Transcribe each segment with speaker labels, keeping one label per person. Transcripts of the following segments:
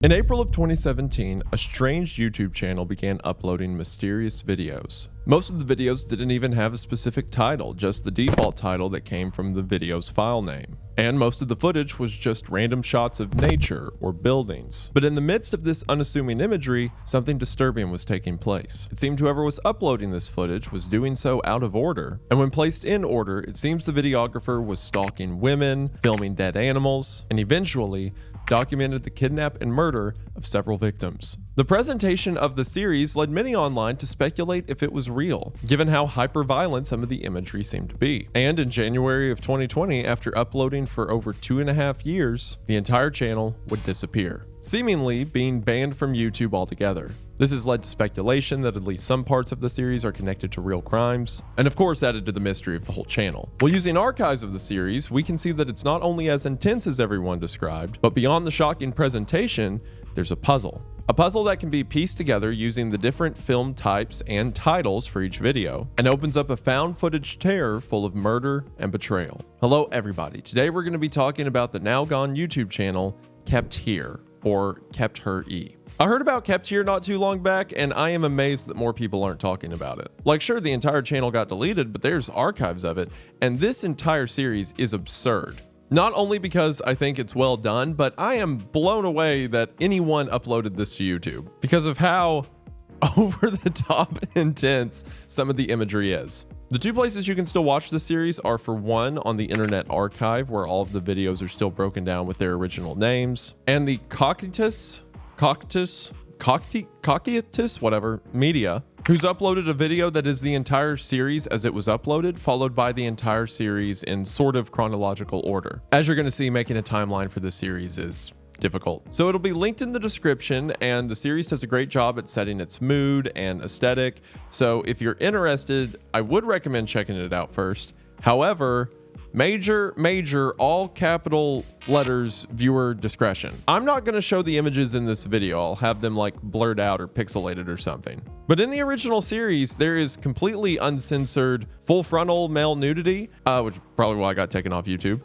Speaker 1: In April of 2017, a strange YouTube channel began uploading mysterious videos. Most of the videos didn't even have a specific title, just the default title that came from the video's file name. And most of the footage was just random shots of nature or buildings. But in the midst of this unassuming imagery, something disturbing was taking place. It seemed whoever was uploading this footage was doing so out of order. And when placed in order, it seems the videographer was stalking women, filming dead animals, and eventually documented the kidnap and murder of several victims. The presentation of the series led many online to speculate if it was real, given how hyper-violent some of the imagery seemed to be. And in January of 2020, after uploading for over 2.5 years, the entire channel would disappear, seemingly being banned from YouTube altogether. This has led to speculation that at least some parts of the series are connected to real crimes, and of course added to the mystery of the whole channel. While using archives of the series, we can see that it's not only as intense as everyone described, but beyond the shocking presentation, there's a puzzle. A puzzle that can be pieced together using the different film types and titles for each video, and opens up a found footage terror full of murder and betrayal. Hello everybody, today we're going to be talking about the now gone YouTube channel Kepther, or Kepther. I heard about Kepther not too long back, and I am amazed that more people aren't talking about it. Like, sure, the entire channel got deleted, but there's archives of it, and this entire series is absurd. Not only because I think it's well done, but I am blown away that anyone uploaded this to YouTube because of how over the top intense some of the imagery is. The two places you can still watch the series are, for one, on the Internet Archive, where all of the videos are still broken down with their original names, and the Coctitus, whatever, media, who's uploaded a video that is the entire series as it was uploaded, followed by the entire series in sort of chronological order. As you're going to see, making a timeline for this series is difficult. So it'll be linked in the description, and the series does a great job at setting its mood and aesthetic. So if you're interested, I would recommend checking it out first. However, major all capital letters viewer discretion. I'm not going to show the images in this video. I'll have them like blurred out or pixelated or something. But in the original series, there is completely uncensored full frontal male nudity, which is probably why I got taken off YouTube.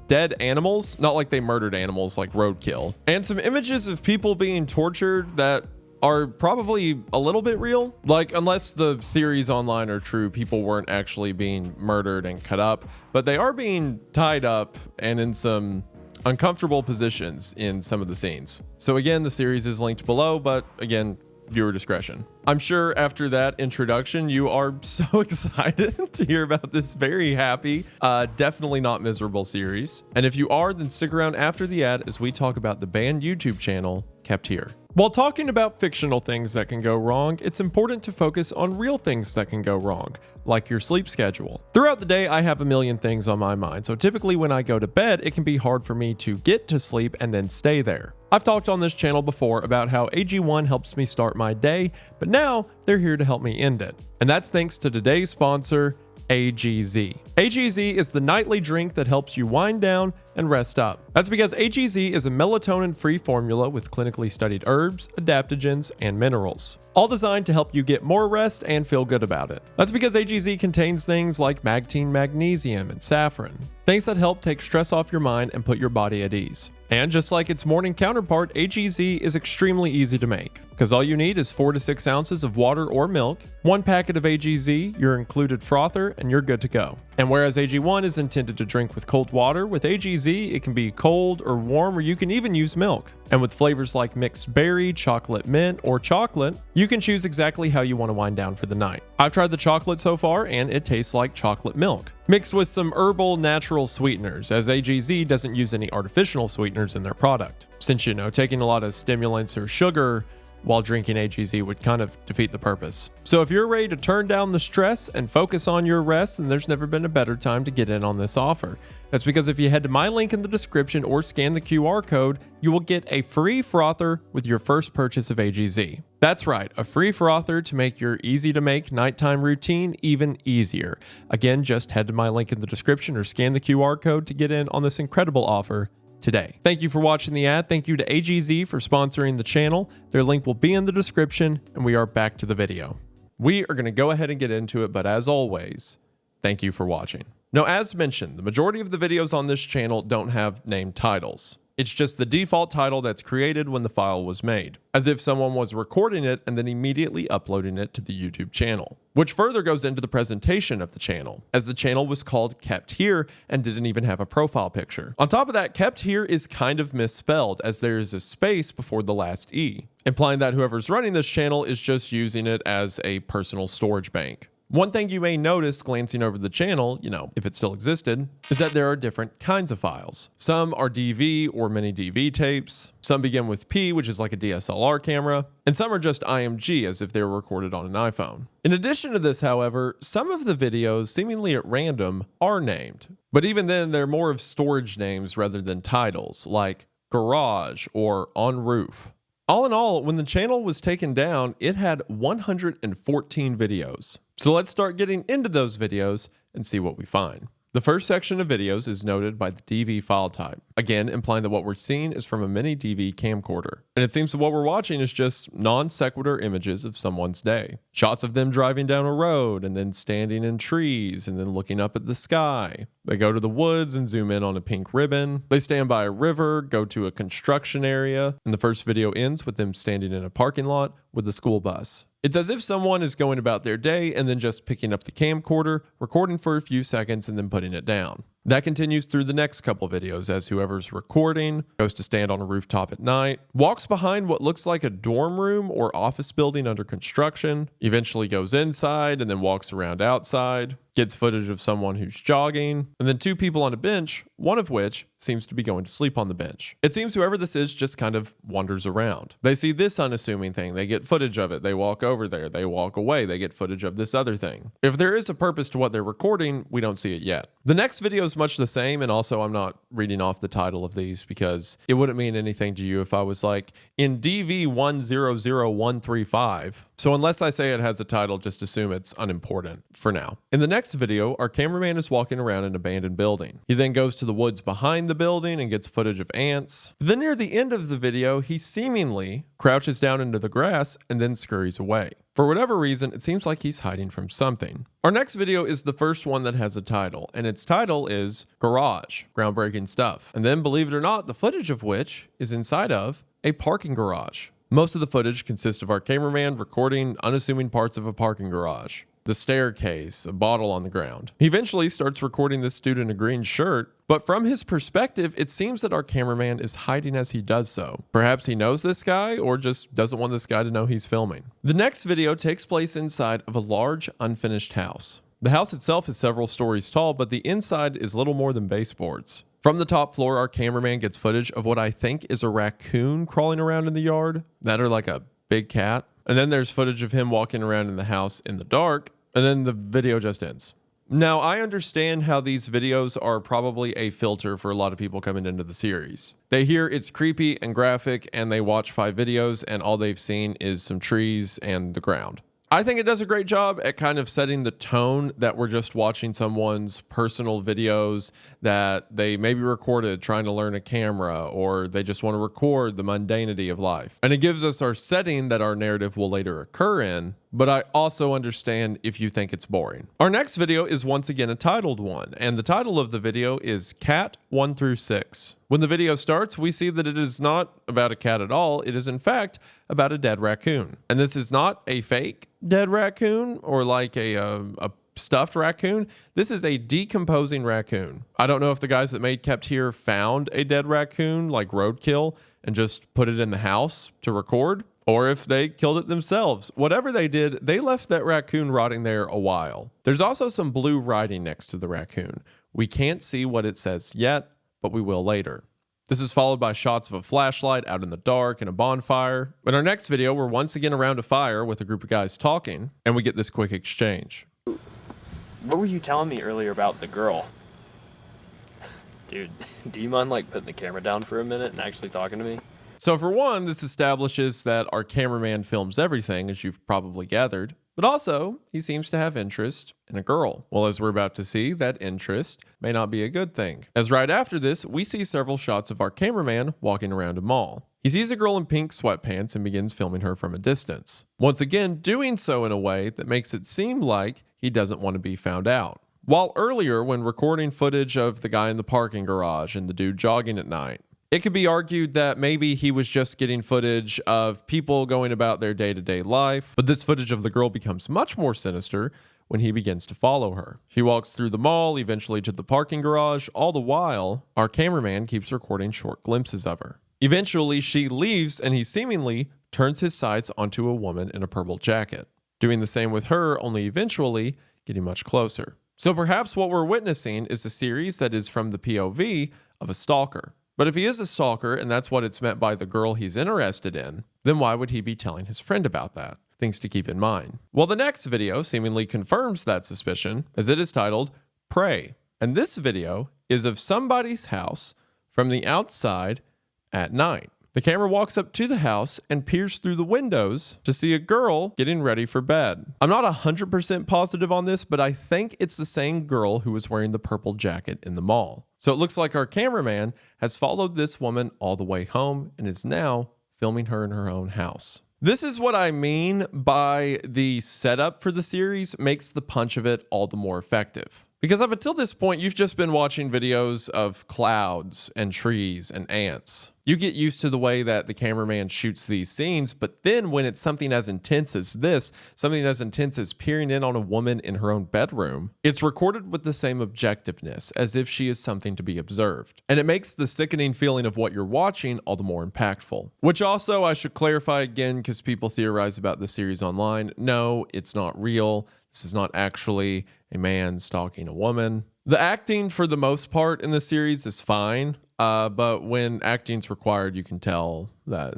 Speaker 1: Dead animals, not like they murdered animals like roadkill, and some images of people being tortured that are probably a little bit real. Like, unless the theories online are true, people weren't actually being murdered and cut up, but they are being tied up and in some uncomfortable positions in some of the scenes. So again, the series is linked below, but again, viewer discretion. I'm sure after that introduction, you are so excited to hear about this very happy, definitely not miserable series. And if you are, then stick around after the ad as we talk about the banned YouTube channel, Kepther. While talking about fictional things that can go wrong, it's important to focus on real things that can go wrong, like your sleep schedule. Throughout the day, I have a million things on my mind, so typically when I go to bed, it can be hard for me to get to sleep and then stay there. I've talked on this channel before about how AG1 helps me start my day, but now they're here to help me end it. And that's thanks to today's sponsor, AGZ. AGZ is the nightly drink that helps you wind down and rest up. That's because AGZ is a melatonin-free formula with clinically studied herbs, adaptogens, and minerals, all designed to help you get more rest and feel good about it. That's because AGZ contains things like magtine magnesium and saffron, things that help take stress off your mind and put your body at ease. And just like its morning counterpart, AGZ is extremely easy to make, because all you need is 4 to 6 ounces of water or milk, 1 packet of AGZ, your included frother, and you're good to go. And whereas AG1 is intended to drink with cold water, with AGZ it can be cold or warm, or you can even use milk. And with flavors like mixed berry, chocolate mint, or chocolate, you can choose exactly how you want to wind down for the night. I've tried the chocolate so far, and it tastes like chocolate milk, mixed with some herbal natural sweeteners, as AGZ doesn't use any artificial sweeteners in their product. Since, you know, taking a lot of stimulants or sugar while drinking AGZ would kind of defeat the purpose. So if you're ready to turn down the stress and focus on your rest, then there's never been a better time to get in on this offer. That's because if you head to my link in the description or scan the QR code, you will get a free frother with your first purchase of AGZ. That's right, a free frother to make your easy to make nighttime routine even easier. Again, just head to my link in the description or scan the QR code to get in on this incredible offer today. Thank you for watching the ad. Thank you to AGZ for sponsoring the channel. Their link will be in the description, and we are back to the video. We are going to go ahead and get into it, but as always, thank you for watching. Now, as mentioned, the majority of the videos on this channel don't have named titles. It's just the default title that's created when the file was made, as if someone was recording it and then immediately uploading it to the YouTube channel. Which further goes into the presentation of the channel, as the channel was called Kepther and didn't even have a profile picture. On top of that, Kepther is kind of misspelled, as there is a space before the last E, implying that whoever's running this channel is just using it as a personal storage bank. One thing you may notice glancing over the channel, if it still existed, is that there are different kinds of files. Some are DV or mini DV tapes, some begin with P, which is like a DSLR camera, and some are just IMG, as if they were recorded on an iPhone. In addition to this, however, some of the videos, seemingly at random, are named. But even then, they're more of storage names rather than titles, like Garage or On Roof. All in all, when the channel was taken down, it had 114 videos. So let's start getting into those videos and see what we find. The first section of videos is noted by the DV file type, again implying that what we're seeing is from a mini DV camcorder. And it seems that what we're watching is just non sequitur images of someone's day. Shots of them driving down a road and then standing in trees and then looking up at the sky. They go to the woods and zoom in on a pink ribbon. They stand by a river, go to a construction area, and the first video ends with them standing in a parking lot with a school bus. It's as if someone is going about their day and then just picking up the camcorder, recording for a few seconds, and then putting it down. That continues through the next couple videos as whoever's recording goes to stand on a rooftop at night, walks behind what looks like a dorm room or office building under construction, eventually goes inside and then walks around outside, gets footage of someone who's jogging, and then two people on a bench, one of which seems to be going to sleep on the bench. It seems whoever this is just kind of wanders around. They see this unassuming thing, they get footage of it, they walk over there, they walk away, they get footage of this other thing. If there is a purpose to what they're recording, we don't see it yet. The next video is much the same, and also I'm not reading off the title of these because it wouldn't mean anything to you if I was like, in DV100135. So unless I say it has a title, just assume it's unimportant for now. In the next video, our cameraman is walking around an abandoned building. He then goes to the woods behind the building and gets footage of ants. Then near the end of the video, he seemingly crouches down into the grass and then scurries away. For whatever reason, it seems like he's hiding from something. Our next video is the first one that has a title, and its title is Garage, Groundbreaking Stuff. And then, believe it or not, the footage of which is inside of a parking garage. Most of the footage consists of our cameraman recording unassuming parts of a parking garage. The staircase, a bottle on the ground. He eventually starts recording this dude in a green shirt, but from his perspective, it seems that our cameraman is hiding as he does so. Perhaps he knows this guy or just doesn't want this guy to know he's filming. The next video takes place inside of a large, unfinished house. The house itself is several stories tall, but the inside is little more than baseboards. From the top floor, our cameraman gets footage of what I think is a raccoon crawling around in the yard, that or like a big cat. And then there's footage of him walking around in the house in the dark, and then the video just ends. Now, I understand how these videos are probably a filter for a lot of people coming into the series. They hear it's creepy and graphic, and they watch 5 videos, and all they've seen is some trees and the ground. I think it does a great job at kind of setting the tone that we're just watching someone's personal videos that they maybe recorded trying to learn a camera, or they just want to record the mundanity of life. And it gives us our setting that our narrative will later occur in, but I also understand if you think it's boring. Our next video is once again a titled one, and the title of the video is Cat 1 through 6. When the video starts, we see that it is not about a cat at all. It is in fact about a dead raccoon. And this is not a fake dead raccoon or like a stuffed raccoon. This is a decomposing raccoon. I don't know if the guys that made Kepther found a dead raccoon like roadkill and just put it in the house to record, or if they killed it themselves. Whatever they did, they left that raccoon rotting there a while. There's also some blue writing next to the raccoon. We can't see what it says yet, but we will later. This is followed by shots of a flashlight out in the dark and a bonfire. In our next video, we're once again around a fire with a group of guys talking, and we get this quick exchange.
Speaker 2: What were you telling me earlier about the girl? Dude, do you mind like putting the camera down for a minute and actually talking to me?
Speaker 1: So for one, this establishes that our cameraman films everything, as you've probably gathered. But also, he seems to have interest in a girl. Well, as we're about to see, that interest may not be a good thing. As right after this, we see several shots of our cameraman walking around a mall. He sees a girl in pink sweatpants and begins filming her from a distance. Once again, doing so in a way that makes it seem like he doesn't want to be found out. While earlier, when recording footage of the guy in the parking garage and the dude jogging at night, It could be argued that maybe he was just getting footage of people going about their day-to-day life, but this footage of the girl becomes much more sinister when he begins to follow her. She walks through the mall, eventually to the parking garage. All the while, our cameraman keeps recording short glimpses of her. Eventually, she leaves and he seemingly turns his sights onto a woman in a purple jacket, doing the same with her, only eventually getting much closer. So perhaps what we're witnessing is a series that is from the POV of a stalker. But if he is a stalker and that's what it's meant by the girl he's interested in, then why would he be telling his friend about that? Things to keep in mind. Well, the next video seemingly confirms that suspicion, as it is titled Prey. And this video is of somebody's house from the outside at night. The camera walks up to the house and peers through the windows to see a girl getting ready for bed. I'm not 100% positive on this, but I think it's the same girl who was wearing the purple jacket in the mall. So it looks like our cameraman has followed this woman all the way home and is now filming her in her own house. This is what I mean by the setup for the series makes the punch of it all the more effective. Because up until this point, you've just been watching videos of clouds and trees and ants. You get used to the way that the cameraman shoots these scenes, but then when it's something as intense as this, something as intense as peering in on a woman in her own bedroom, it's recorded with the same objectiveness, as if she is something to be observed. And it makes the sickening feeling of what you're watching all the more impactful. Which also, I should clarify again, because people theorize about this series online, no, it's not real. This is not actually a man stalking a woman. The acting, for the most part in the series, is fine, but when acting's required, you can tell that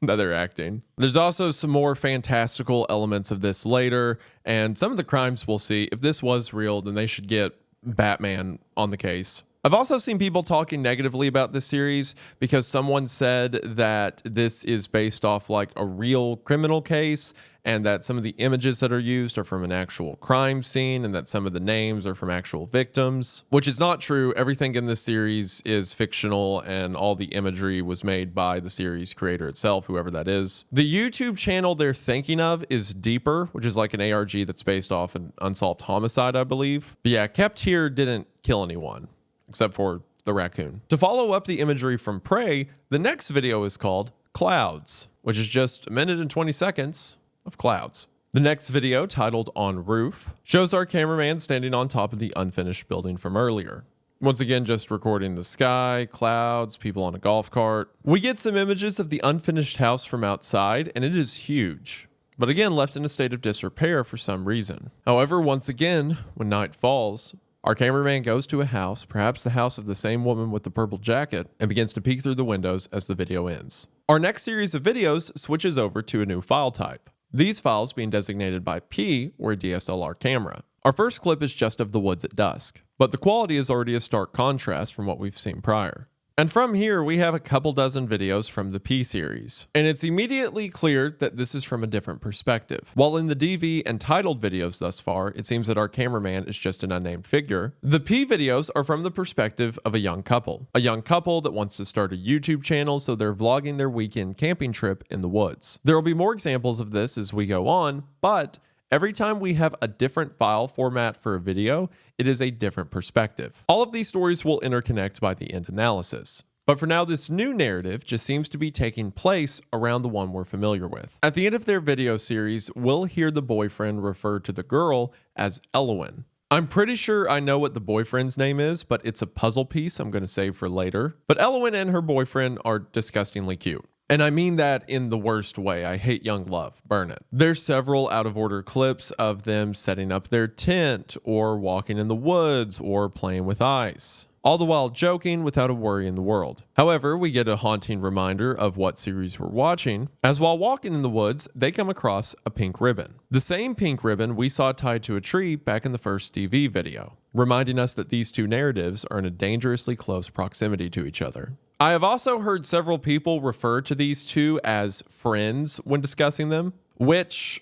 Speaker 1: that they're acting. There's also some more fantastical elements of this later, and some of the crimes we'll see. If this was real, then they should get Batman on the case. I've also seen people talking negatively about this series because someone said that this is based off like a real criminal case and that some of the images that are used are from an actual crime scene and that some of the names are from actual victims, which is not true. Everything in this series is fictional and all the imagery was made by the series creator itself, whoever that is. The YouTube channel they're thinking of is Deeper, which is like an ARG that's based off an unsolved homicide, I believe. But yeah, Kepther didn't kill anyone, except for the raccoon. To follow up the imagery from Prey, the next video is called Clouds, which is just 1 minute and 20 seconds of clouds. The next video, titled On Roof, shows our cameraman standing on top of the unfinished building from earlier. Once again, just recording the sky, clouds, people on a golf cart. We get some images of the unfinished house from outside, and it is huge, but again, left in a state of disrepair for some reason. However, once again, when night falls, our cameraman goes to a house, perhaps the house of the same woman with the purple jacket, and begins to peek through the windows as the video ends. Our next series of videos switches over to a new file type. These files being designated by P or a DSLR camera. Our first clip is just of the woods at dusk, but the quality is already a stark contrast from what we've seen prior. And from here, we have a couple dozen videos from the P series, and it's immediately clear that this is from a different perspective. While in the DV and titled videos thus far, it seems that our cameraman is just an unnamed figure, the P videos are from the perspective of a young couple that wants to start a YouTube channel, so they're vlogging their weekend camping trip in the woods. There will be more examples of this as we go on, but every time we have a different file format for a video, it is a different perspective. All of these stories will interconnect by the end analysis. But for now, this new narrative just seems to be taking place around the one we're familiar with. At the end of their video series, we'll hear the boyfriend refer to the girl as Eloin. I'm pretty sure I know what the boyfriend's name is, but it's a puzzle piece I'm going to save for later. But Eloin and her boyfriend are disgustingly cute. And I mean that in the worst way. I hate young love. Burn it. There's several out of order clips of them setting up their tent or walking in the woods or playing with ice, all the while joking without a worry in the world. However, we get a haunting reminder of what series we're watching, as while walking in the woods, they come across a pink ribbon. The same pink ribbon we saw tied to a tree back in the first DV video, reminding us that these two narratives are in a dangerously close proximity to each other. I have also heard several people refer to these two as friends when discussing them, which,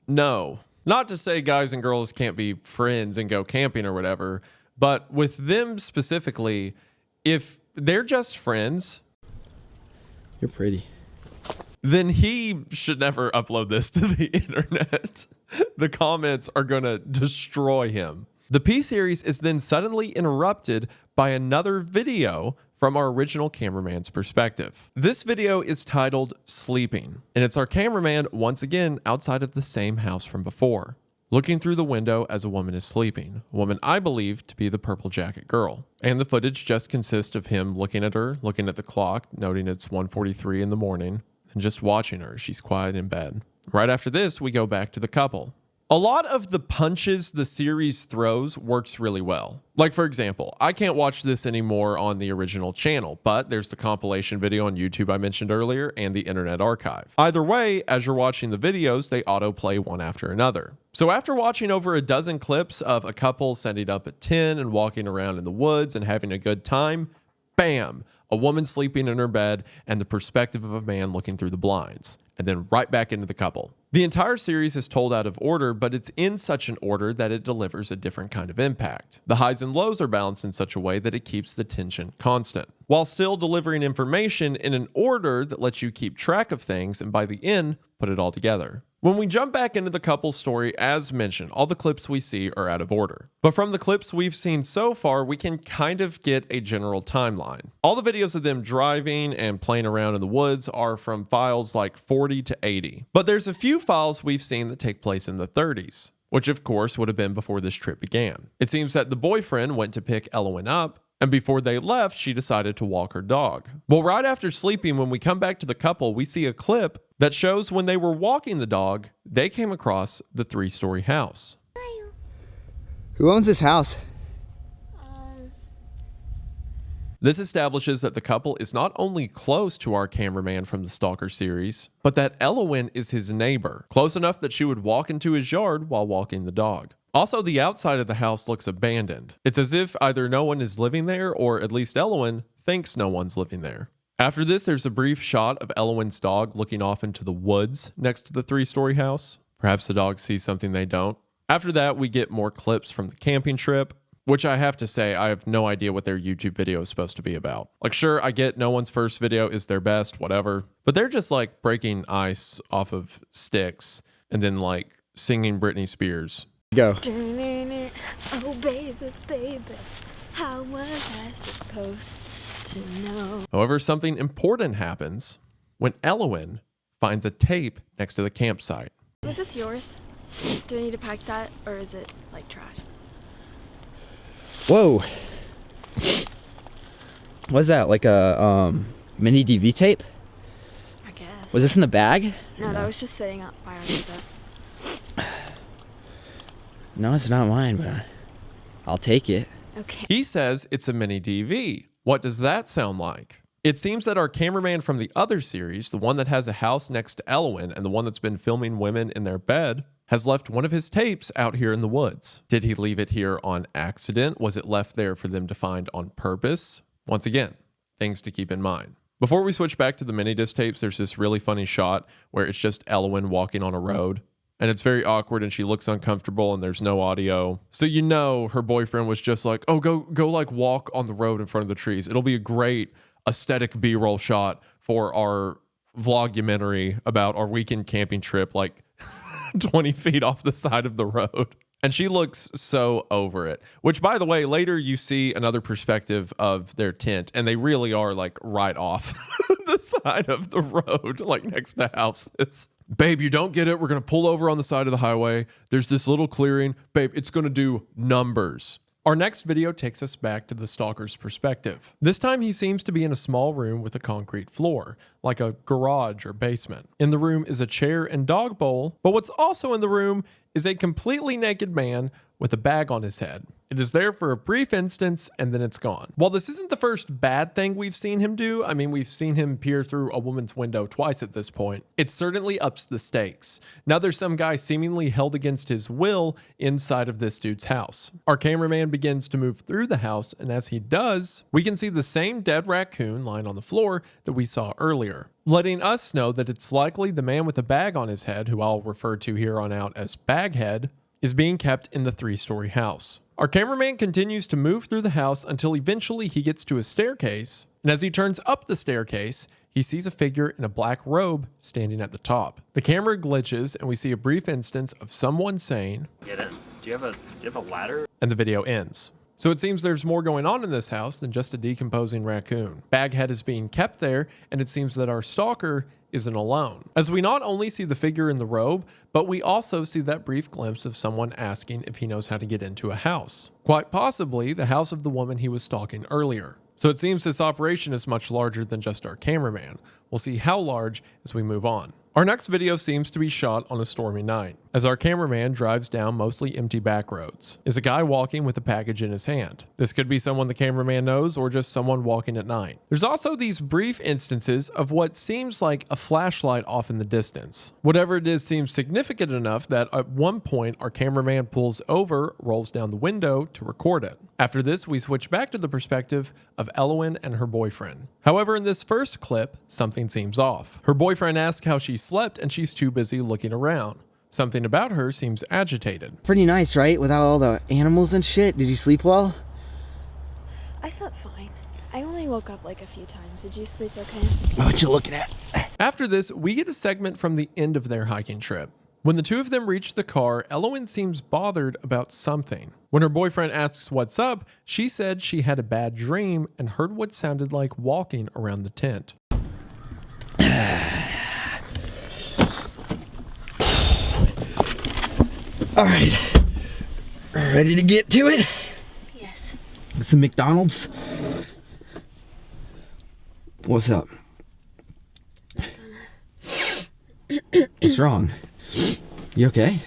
Speaker 1: no. Not to say guys and girls can't be friends and go camping or whatever, but with them specifically, if they're just friends,
Speaker 3: you're pretty,
Speaker 1: then he should never upload this to the internet. The comments are going to destroy him. The P series is then suddenly interrupted by another video from our original cameraman's perspective. This video is titled Sleeping, and it's our cameraman once again outside of the same house from before, looking through the window as a woman is sleeping, a woman I believe to be the purple jacket girl. And the footage just consists of him looking at her, looking at the clock, noting it's 1:43 in the morning, and just watching her. She's quiet in bed. Right after this, we go back to the couple. A lot of the punches the series throws works really well. Like, for example, I can't watch this anymore on the original channel, but there's the compilation video on YouTube I mentioned earlier and the Internet Archive. Either way, as you're watching the videos, they autoplay one after another. So after watching over a dozen clips of a couple setting up a tent and walking around in the woods and having a good time, bam, a woman sleeping in her bed and the perspective of a man looking through the blinds, and then right back into the couple. The entire series is told out of order, but it's in such an order that it delivers a different kind of impact. The highs and lows are balanced in such a way that it keeps the tension constant, while still delivering information in an order that lets you keep track of things and by the end, put it all together. When we jump back into the couple's story, as mentioned, all the clips we see are out of order. But from the clips we've seen so far, we can kind of get a general timeline. All the videos of them driving and playing around in the woods are from files like 40 to 80. But there's a few files we've seen that take place in the 30s, which of course would have been before this trip began. It seems that the boyfriend went to pick Eloin up, and before they left, she decided to walk her dog. Well, right after sleeping, when we come back to the couple, we see a clip that shows when they were walking the dog, they came across the 3-story house.
Speaker 3: Who owns this house?
Speaker 1: This establishes that the couple is not only close to our cameraman from the Stalker series, but that Eloin is his neighbor, close enough that she would walk into his yard while walking the dog. Also, the outside of the house looks abandoned. It's as if either no one is living there or at least Eloin thinks no one's living there. After this, there's a brief shot of Eloin's dog looking off into the woods next to the 3-story house. Perhaps the dog sees something they don't. After that, we get more clips from the camping trip, which I have to say, I have no idea what their YouTube video is supposed to be about. Like, sure, I get no one's first video is their best, whatever, but they're just like breaking ice off of sticks and then like singing Britney Spears.
Speaker 3: Go.
Speaker 4: Oh baby, baby, how was I supposed to know?
Speaker 1: However, something important happens when Eloin finds a tape next to the campsite.
Speaker 4: Is this yours? Do I need to pack that, or is it like trash?
Speaker 3: Whoa. What's that? Like a mini DV tape?
Speaker 4: I guess.
Speaker 3: Was this in the bag?
Speaker 4: No, that was just sitting up by our stuff.
Speaker 3: No, it's not mine, but I'll take it.
Speaker 4: Okay.
Speaker 1: He says it's a mini DV. What does that sound like? It seems that our cameraman from the other series, the one that has a house next to Eloin and the one that's been filming women in their bed, has left one of his tapes out here in the woods. Did he leave it here on accident? Was it left there for them to find on purpose? Once again, things to keep in mind. Before we switch back to the mini disc tapes, there's this really funny shot where it's just Eloin walking on a road. And it's very awkward and she looks uncomfortable and there's no audio. So you know her boyfriend was just like, oh, go like walk on the road in front of the trees. It'll be a great aesthetic B-roll shot for our vlogumentary about our weekend camping trip, like 20 feet off the side of the road. And she looks so over it, which, by the way, later you see another perspective of their tent and they really are like right off the side of the road, like next to houses. Babe, you don't get it. We're going to pull over on the side of the highway. There's this little clearing. Babe, it's going to do numbers. Our next video takes us back to the stalker's perspective. This time he seems to be in a small room with a concrete floor, like a garage or basement. In the room is a chair and dog bowl, but what's also in the room is a completely naked man with a bag on his head. It is there for a brief instance and then it's gone. While this isn't the first bad thing we've seen him do, I mean, we've seen him peer through a woman's window twice at this point, it certainly ups the stakes. Now there's some guy seemingly held against his will inside of this dude's house. Our cameraman begins to move through the house, and as he does, we can see the same dead raccoon lying on the floor that we saw earlier, letting us know that it's likely the man with the bag on his head, who I'll refer to here on out as Baghead, is being kept in the 3-story house. Our cameraman continues to move through the house until eventually he gets to a staircase, and as he turns up the staircase, he sees a figure in a black robe standing at the top. The camera glitches and we see a brief instance of someone saying,
Speaker 2: Get in. Do you have a ladder?
Speaker 1: And the video ends. So it seems there's more going on in this house than just a decomposing raccoon. Baghead is being kept there, and it seems that our stalker isn't alone, as we not only see the figure in the robe, but we also see that brief glimpse of someone asking if he knows how to get into a house. Quite possibly the house of the woman he was stalking earlier. So it seems this operation is much larger than just our cameraman. We'll see how large as we move on. Our next video seems to be shot on a stormy night, as our cameraman drives down mostly empty back roads. Is a guy walking with a package in his hand. This could be someone the cameraman knows or just someone walking at night. There's also these brief instances of what seems like a flashlight off in the distance. Whatever it is seems significant enough that at one point our cameraman pulls over, rolls down the window to record it. After this, we switch back to the perspective of Eloin and her boyfriend. However, in this first clip, something seems off. Her boyfriend asks how she slept and she's too busy looking around. Something about her seems agitated.
Speaker 3: Pretty nice, right? Without all the animals and shit. Did you sleep well?
Speaker 4: I slept fine. I only woke up like a few times. Did you sleep okay?
Speaker 3: What you looking at?
Speaker 1: After this, we get a segment from the end of their hiking trip. When the two of them reach the car, Eloin seems bothered about something. When her boyfriend asks what's up, she said she had a bad dream and heard what sounded like walking around the tent.
Speaker 3: All right, ready to get to it?
Speaker 4: Yes.
Speaker 3: Some McDonald's. What's up? What's wrong? You okay?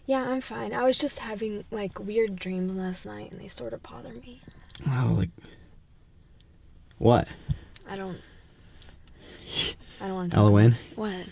Speaker 4: Yeah, I'm fine. I was just having like weird dreams last night and they sort of bother me.
Speaker 3: Oh, like what?
Speaker 4: I don't want to.
Speaker 3: Eloin,
Speaker 4: What?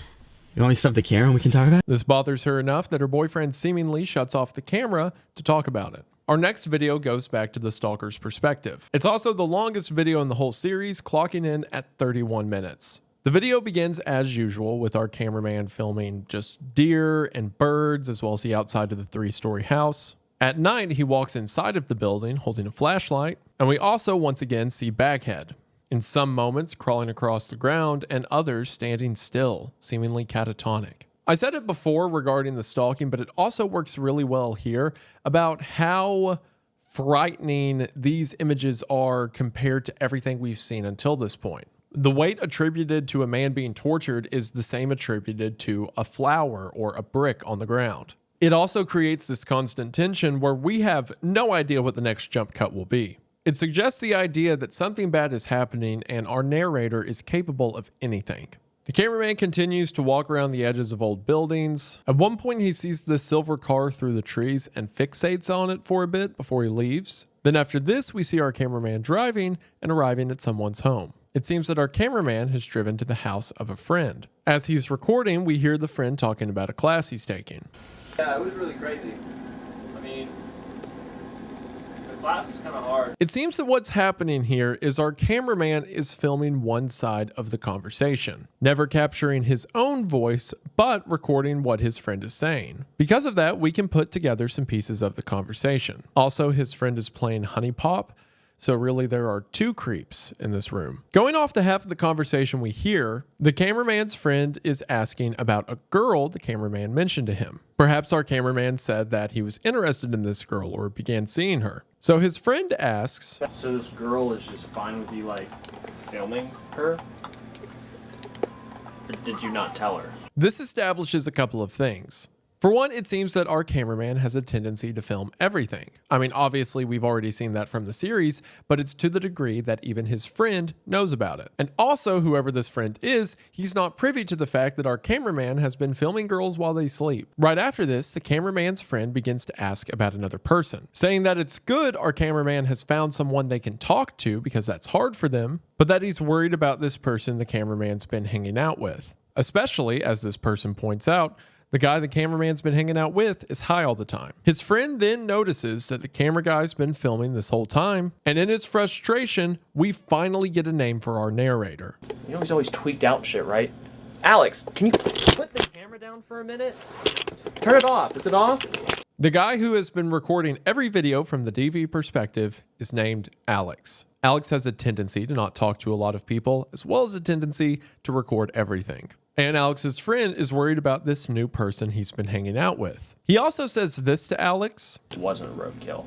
Speaker 3: you want me to stop the camera and we can talk about it?
Speaker 1: This bothers her enough that her boyfriend seemingly shuts off the camera to talk about it. Our next video goes back to the stalker's perspective. It's also the longest video in the whole series, clocking in at 31 minutes. The video begins as usual with our cameraman filming just deer and birds as well as the outside of the 3-story house. At night, he walks inside of the building holding a flashlight, and we also once again see Baghead. In some moments crawling across the ground and others standing still, seemingly catatonic. I said it before regarding the stalking, but it also works really well here about how frightening these images are compared to everything we've seen until this point. The weight attributed to a man being tortured is the same attributed to a flower or a brick on the ground. It also creates this constant tension where we have no idea what the next jump cut will be. It suggests the idea that something bad is happening and our narrator is capable of anything. The cameraman continues to walk around the edges of old buildings. At one point, he sees the silver car through the trees and fixates on it for a bit before he leaves. Then after this, we see our cameraman driving and arriving at someone's home. It seems that our cameraman has driven to the house of a friend. As he's recording, we hear the friend talking about a class he's taking.
Speaker 2: Yeah, it was really crazy. I mean, the class was kind of hard.
Speaker 1: It seems that what's happening here is our cameraman is filming one side of the conversation, never capturing his own voice, but recording what his friend is saying. Because of that, we can put together some pieces of the conversation. Also, his friend is playing Honey Pop, so really there are two creeps in this room. Going off the half of the conversation we hear, the cameraman's friend is asking about a girl the cameraman mentioned to him. Perhaps our cameraman said that he was interested in this girl or began seeing her. So his friend asks,
Speaker 2: So this girl is just fine with you, like, filming her? Or did you not tell her?
Speaker 1: This establishes a couple of things. For one, it seems that our cameraman has a tendency to film everything. I mean, obviously we've already seen that from the series, but it's to the degree that even his friend knows about it. And also, whoever this friend is, he's not privy to the fact that our cameraman has been filming girls while they sleep. Right after this, the cameraman's friend begins to ask about another person, saying that it's good our cameraman has found someone they can talk to because that's hard for them, but that he's worried about this person the cameraman's been hanging out with. Especially, as this person points out, the guy the cameraman's been hanging out with is high all the time. His friend then notices that the camera guy's been filming this whole time, and in his frustration, we finally get a name for our narrator.
Speaker 2: You know he's always tweaked out and shit, right? Alex, can you put the camera down for a minute? Turn it off. Is it off?
Speaker 1: The guy who has been recording every video from the DV perspective is named Alex. Alex has a tendency to not talk to a lot of people, as well as a tendency to record everything. And Alex's friend is worried about this new person he's been hanging out with. He also says this to Alex.
Speaker 2: It wasn't a roadkill.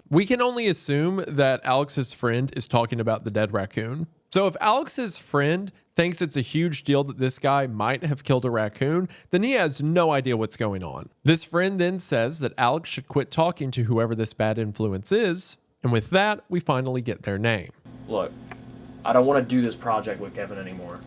Speaker 1: We can only assume that Alex's friend is talking about the dead raccoon. So if Alex's friend thinks it's a huge deal that this guy might have killed a raccoon, then he has no idea what's going on. This friend then says that Alex should quit talking to whoever this bad influence is, and with that, we finally get their name.
Speaker 2: Look, I don't want to do this project with Kevin anymore.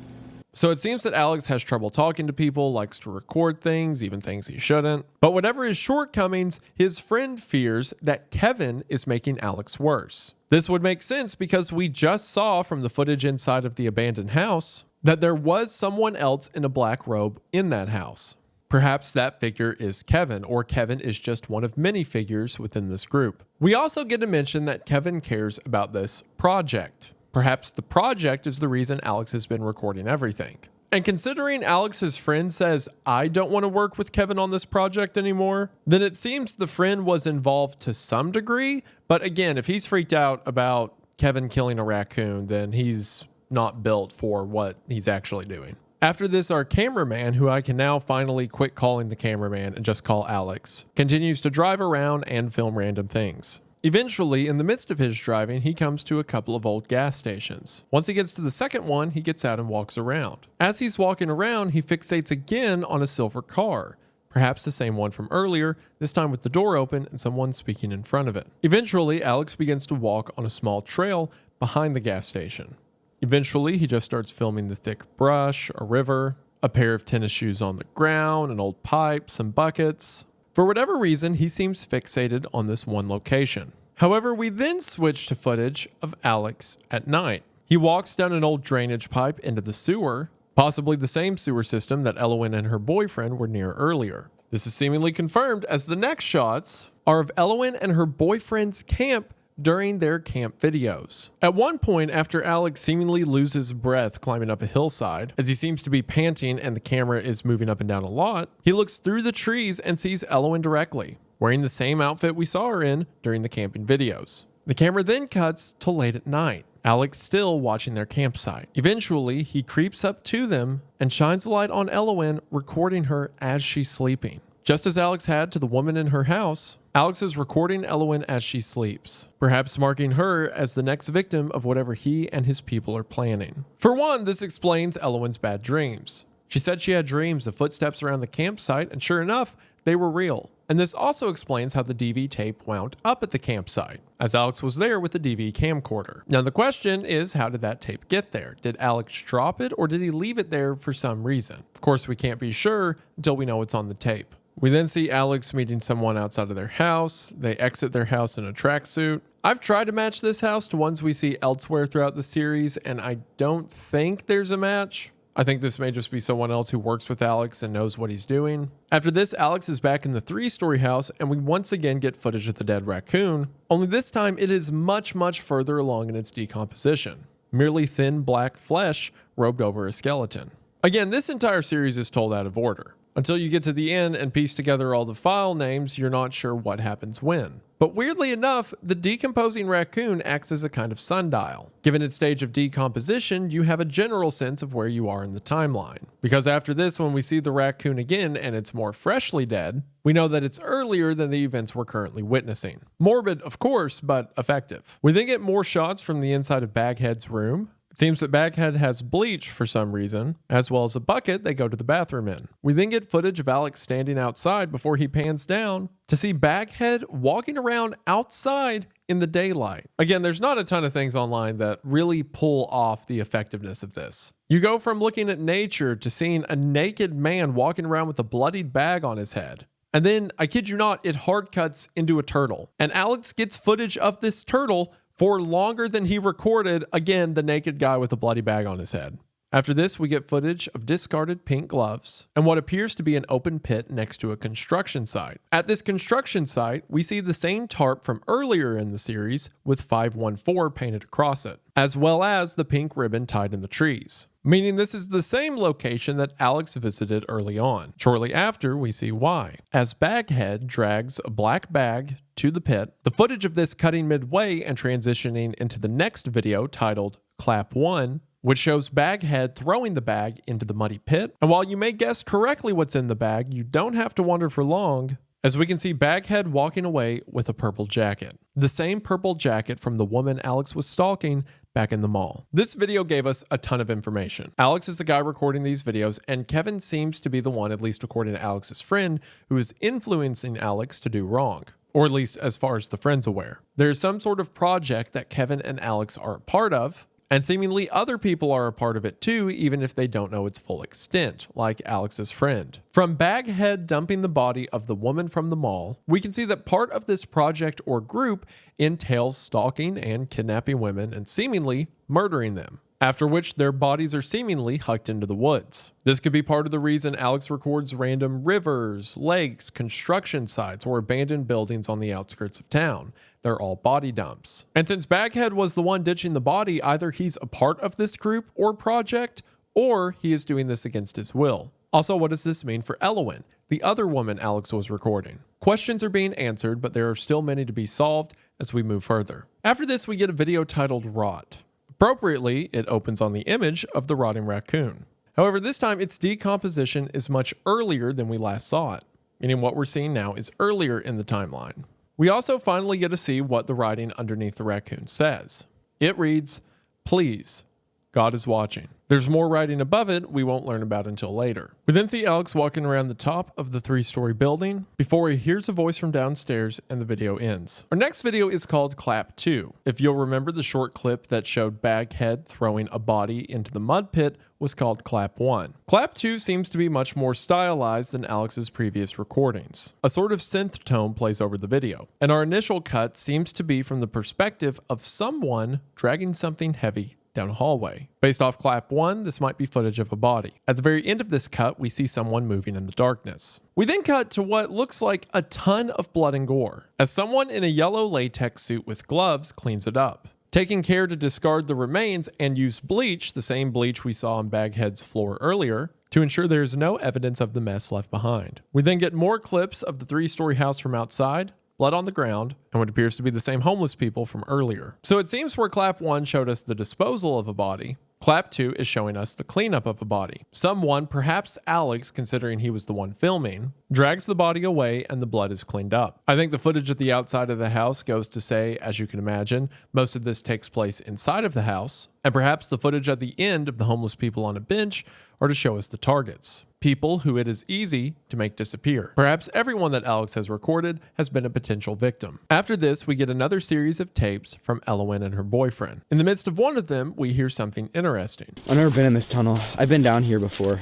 Speaker 1: So it seems that Alex has trouble talking to people, likes to record things, even things he shouldn't. But whatever his shortcomings, his friend fears that Kevin is making Alex worse. This would make sense because we just saw from the footage inside of the abandoned house that there was someone else in a black robe in that house. Perhaps that figure is Kevin, or Kevin is just one of many figures within this group. We also get to mention that Kevin cares about this project. Perhaps the project is the reason Alex has been recording everything. And considering Alex's friend says, I don't want to work with Kevin on this project anymore, then it seems the friend was involved to some degree. But again, if he's freaked out about Kevin killing a raccoon, then he's not built for what he's actually doing. After this, our cameraman, who I can now finally quit calling the cameraman and just call Alex, continues to drive around and film random things. Eventually, in the midst of his driving, he comes to a couple of old gas stations. Once he gets to the second one, he gets out and walks around. As he's walking around, he fixates again on a silver car. Perhaps the same one from earlier, this time with the door open and someone speaking in front of it. Eventually, Alex begins to walk on a small trail behind the gas station. Eventually, he just starts filming the thick brush, a river, a pair of tennis shoes on the ground, an old pipe, some buckets. For whatever reason, he seems fixated on this one location. However, we then switch to footage of Alex at night. He walks down an old drainage pipe into the sewer, possibly the same sewer system that Eloin and her boyfriend were near earlier. This is seemingly confirmed as the next shots are of Eloin and her boyfriend's camp during their camp videos. At one point, after Alex seemingly loses breath climbing up a hillside, as he seems to be panting and the camera is moving up and down a lot, he looks through the trees and sees Eloin directly, wearing the same outfit we saw her in during the camping videos. The camera then cuts to late at night, Alex still watching their campsite. Eventually, he creeps up to them and shines a light on Eloin, recording her as she's sleeping. Just as Alex had to the woman in her house, Alex is recording Eloin as she sleeps, perhaps marking her as the next victim of whatever he and his people are planning. For one, this explains Eloin's bad dreams. She said she had dreams of footsteps around the campsite, and sure enough, they were real. And this also explains how the DV tape wound up at the campsite, as Alex was there with the DV camcorder. Now the question is, how did that tape get there? Did Alex drop it, or did he leave it there for some reason? Of course, we can't be sure until we know it's on the tape. We then see Alex meeting someone outside of their house. They exit their house in a tracksuit. I've tried to match this house to ones we see elsewhere throughout the series, and I don't think there's a match. I think this may just be someone else who works with Alex and knows what he's doing. After this, Alex is back in the 3-story house, and we once again get footage of the dead raccoon, only this time it is much, much further along in its decomposition. Merely thin black flesh robed over a skeleton. Again, this entire series is told out of order. Until you get to the end and piece together all the file names, you're not sure what happens when. But weirdly enough, the decomposing raccoon acts as a kind of sundial. Given its stage of decomposition, you have a general sense of where you are in the timeline. Because after this, when we see the raccoon again and it's more freshly dead, we know that it's earlier than the events we're currently witnessing. Morbid, of course, but effective. We then get more shots from the inside of Baghead's room. It seems that Baghead has bleach for some reason, as well as a bucket they go to the bathroom in. We then get footage of Alex standing outside before he pans down to see Baghead walking around outside in the daylight. Again, there's not a ton of things online that really pull off the effectiveness of this. You go from looking at nature to seeing a naked man walking around with a bloodied bag on his head. And then, I kid you not, it hard cuts into a turtle. And Alex gets footage of this turtle for longer than he recorded, again, the naked guy with a bloody bag on his head. After this, we get footage of discarded pink gloves and what appears to be an open pit next to a construction site. At this construction site, we see the same tarp from earlier in the series with 514 painted across it, as well as the pink ribbon tied in the trees. Meaning this is the same location that Alex visited early on. Shortly after, we see why. As Baghead drags a black bag to the pit, the footage of this cutting midway and transitioning into the next video titled Clap 1, which shows Baghead throwing the bag into the muddy pit. And while you may guess correctly what's in the bag, you don't have to wonder for long, as we can see Baghead walking away with a purple jacket. The same purple jacket from the woman Alex was stalking back in the mall. This video gave us a ton of information. Alex is the guy recording these videos, and Kevin seems to be the one, at least according to Alex's friend, who is influencing Alex to do wrong. Or at least as far as the friend's aware. There's some sort of project that Kevin and Alex are a part of, and seemingly other people are a part of it too, even if they don't know its full extent, like Alex's friend. From Baghead dumping the body of the woman from the mall, we can see that part of this project or group entails stalking and kidnapping women and seemingly murdering them, after which their bodies are seemingly hucked into the woods. This could be part of the reason Alex records random rivers, lakes, construction sites, or abandoned buildings on the outskirts of town. They're all body dumps. And since Baghead was the one ditching the body, either he's a part of this group or project, or he is doing this against his will. Also, what does this mean for Eloin, the other woman Alex was recording? Questions are being answered, but there are still many to be solved as we move further. After this, we get a video titled Rot. Appropriately, it opens on the image of the rotting raccoon. However, this time its decomposition is much earlier than we last saw it, meaning what we're seeing now is earlier in the timeline. We also finally get to see what the writing underneath the raccoon says. It reads, "Please, God is watching." There's more writing above it we won't learn about until later. We then see Alex walking around the top of the 3-story building before he hears a voice from downstairs and the video ends. Our next video is called Clap 2. If you'll remember, the short clip that showed Baghead throwing a body into the mud pit was called Clap 1. Clap 2 seems to be much more stylized than Alex's previous recordings. A sort of synth tone plays over the video, and our initial cut seems to be from the perspective of someone dragging something heavy down a hallway. Based off Clap 1, this might be footage of a body. At the very end of this cut, we see someone moving in the darkness. We then cut to what looks like a ton of blood and gore, as someone in a yellow latex suit with gloves cleans it up, taking care to discard the remains and use bleach, the same bleach we saw on Baghead's floor earlier, to ensure there is no evidence of the mess left behind. We then get more clips of the 3-story house from outside, blood on the ground, and what appears to be the same homeless people from earlier. So it seems where Clap 1 showed us the disposal of a body, Clap 2 is showing us the cleanup of a body. Someone, perhaps Alex, considering he was the one filming, drags the body away and the blood is cleaned up. I think the footage at the outside of the house goes to say, as you can imagine, most of this takes place inside of the house, and perhaps the footage at the end of the homeless people on a bench are to show us the targets. People who it is easy to make disappear. Perhaps everyone that Alex has recorded has been a potential victim. After this, we get another series of tapes from Eloin and her boyfriend. In the midst of one of them, we hear something interesting.
Speaker 3: I've never been in this tunnel. I've been down here before.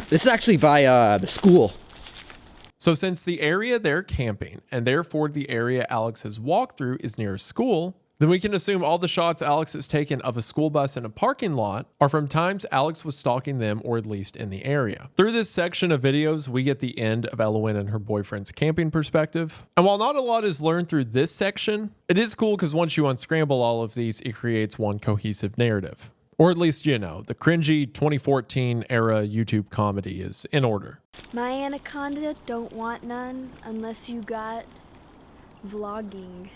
Speaker 3: This is actually by the school.
Speaker 1: So since the area they're camping, and therefore the area Alex has walked through is near a school, then we can assume all the shots Alex has taken of a school bus in a parking lot are from times Alex was stalking them, or at least in the area. Through this section of videos, we get the end of Eloin and her boyfriend's camping perspective. And while not a lot is learned through this section, it is cool because once you unscramble all of these, it creates one cohesive narrative. Or at least, you know, the cringy 2014 era YouTube comedy is in order.
Speaker 4: My anaconda don't want none unless you got vlogging.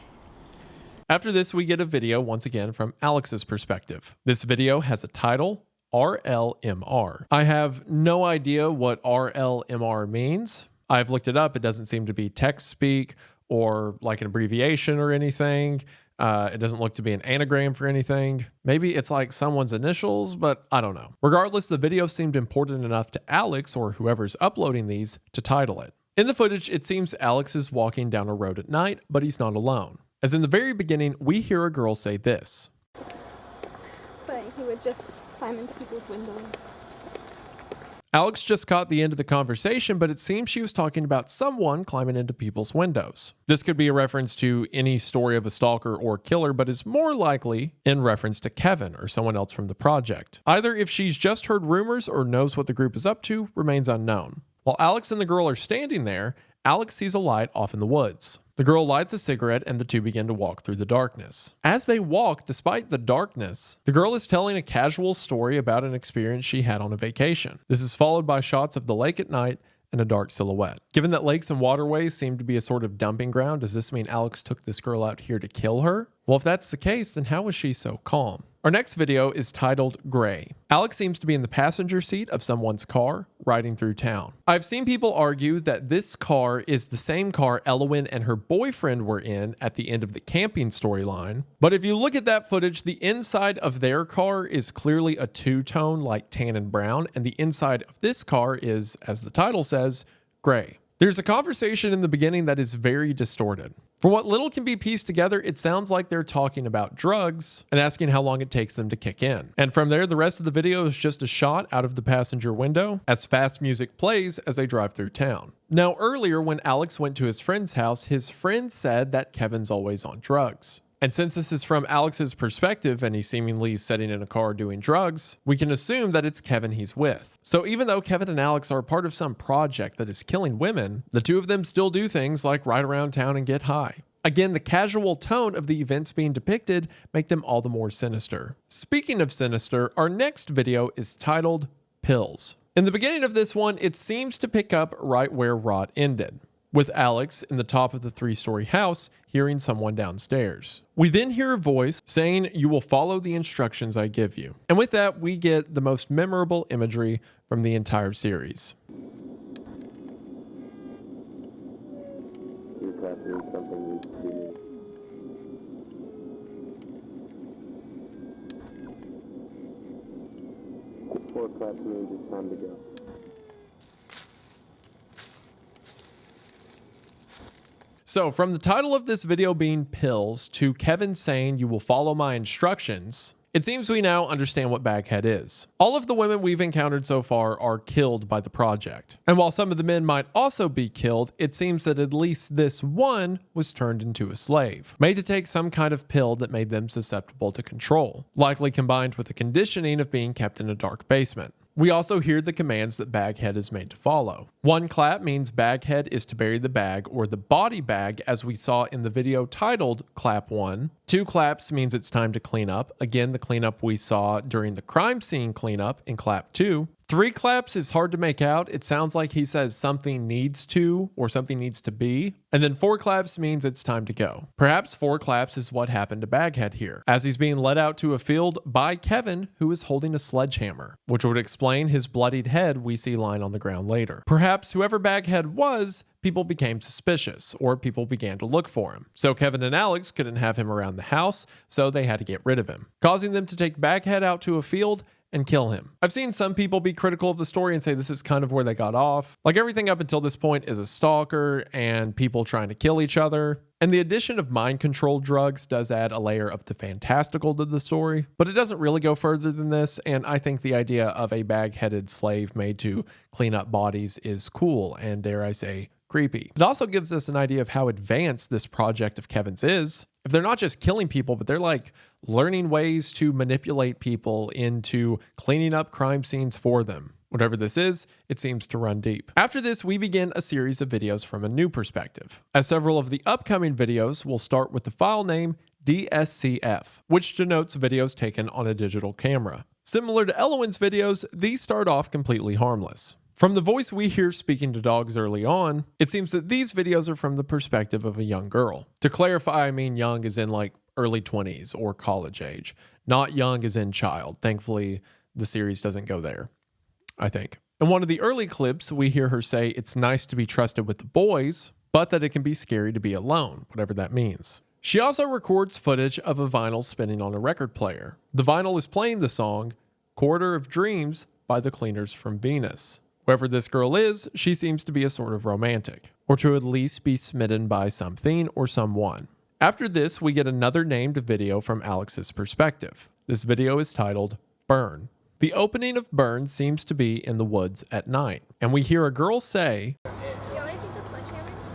Speaker 1: After this, we get a video once again from Alex's perspective. This video has a title, RLMR. I have no idea what RLMR means. I've looked it up. It doesn't seem to be text speak or like an abbreviation or anything. It doesn't look to be an anagram for anything. Maybe it's like someone's initials, but I don't know. Regardless, the video seemed important enough to Alex, or whoever's uploading these, to title it. In the footage, it seems Alex is walking down a road at night, but he's not alone. As in the very beginning, we hear a girl say this.
Speaker 5: But he would just climb into people's windows.
Speaker 1: Alex just caught the end of the conversation, but it seems she was talking about someone climbing into people's windows. This could be a reference to any story of a stalker or killer, but is more likely in reference to Kevin or someone else from the project. Either if she's just heard rumors or knows what the group is up to remains unknown. While Alex and the girl are standing there, Alex sees a light off in the woods. The girl lights a cigarette and the two begin to walk through the darkness. As they walk, despite the darkness, the girl is telling a casual story about an experience she had on a vacation. This is followed by shots of the lake at night and a dark silhouette. Given that lakes and waterways seem to be a sort of dumping ground, does this mean Alex took this girl out here to kill her? Well, if that's the case, then how was she so calm? Our next video is titled Gray. Alex seems to be in the passenger seat of someone's car riding through town. I've seen people argue that this car is the same car Eloin and her boyfriend were in at the end of the camping storyline. But if you look at that footage, the inside of their car is clearly a two-tone like tan and brown, and the inside of this car is, as the title says, gray. There's a conversation in the beginning that is very distorted. For what little can be pieced together, it sounds like they're talking about drugs and asking how long it takes them to kick in. And from there, the rest of the video is just a shot out of the passenger window as fast music plays as they drive through town. Now, earlier when Alex went to his friend's house, his friend said that Kevin's always on drugs. And since this is from Alex's perspective and he's seemingly sitting in a car doing drugs, we can assume that it's Kevin he's with. So even though Kevin and Alex are part of some project that is killing women, the two of them still do things like ride around town and get high. Again, the casual tone of the events being depicted make them all the more sinister. Speaking of sinister, our next video is titled Pills. In the beginning of this one, it seems to pick up right where Rod ended, with Alex in the top of the 3-story house hearing someone downstairs. We then hear a voice saying, "You will follow the instructions I give you." And with that, we get the most memorable imagery from the entire series.
Speaker 6: It's time to go.
Speaker 1: So from the title of this video being Pills to Kevin saying "you will follow my instructions," it seems we now understand what Baghead is. All of the women we've encountered so far are killed by the project. And while some of the men might also be killed, it seems that at least this one was turned into a slave, made to take some kind of pill that made them susceptible to control, likely combined with the conditioning of being kept in a dark basement. We also hear the commands that Baghead is made to follow. 1 clap means Baghead is to bury the bag or the body bag, as we saw in the video titled Clap 1. 2 claps means it's time to clean up. Again, the cleanup we saw during the crime scene cleanup in Clap 2. 3 claps is hard to make out. It sounds like he says something needs to or something needs to be. And then 4 claps means it's time to go. Perhaps 4 claps is what happened to Baghead here, as he's being led out to a field by Kevin, who is holding a sledgehammer, which would explain his bloodied head we see lying on the ground later. Perhaps whoever Baghead was, people became suspicious, or people began to look for him. So Kevin and Alex couldn't have him around the house, so they had to get rid of him, causing them to take Baghead out to a field and kill him. I've seen some people be critical of the story and say this is kind of where they got off. Like, everything up until this point is a stalker and people trying to kill each other. And the addition of mind control drugs does add a layer of the fantastical to the story, but it doesn't really go further than this. And I think the idea of a bag-headed slave made to clean up bodies is cool and, dare I say, creepy. It also gives us an idea of how advanced this project of Kevin's is. If they're not just killing people, but they're like learning ways to manipulate people into cleaning up crime scenes for them. Whatever this is, it seems to run deep. After this, we begin a series of videos from a new perspective, as several of the upcoming videos will start with the file name DSCF, which denotes videos taken on a digital camera. Similar to Eloin's videos, these start off completely harmless. From the voice we hear speaking to dogs early on, it seems that these videos are from the perspective of a young girl. To clarify, I mean young as in like early 20s or college age, not young as in child. Thankfully, the series doesn't go there, I think. In one of the early clips, we hear her say it's nice to be trusted with the boys, but that it can be scary to be alone, whatever that means. She also records footage of a vinyl spinning on a record player. The vinyl is playing the song Corridor of Dreams by the Cleaners from Venus. Whoever this girl is, she seems to be a sort of romantic, or to at least be smitten by something or someone. After this, we get another named video from Alex's perspective. This video is titled Burn. The opening of Burn seems to be in the woods at night, and we hear a girl say,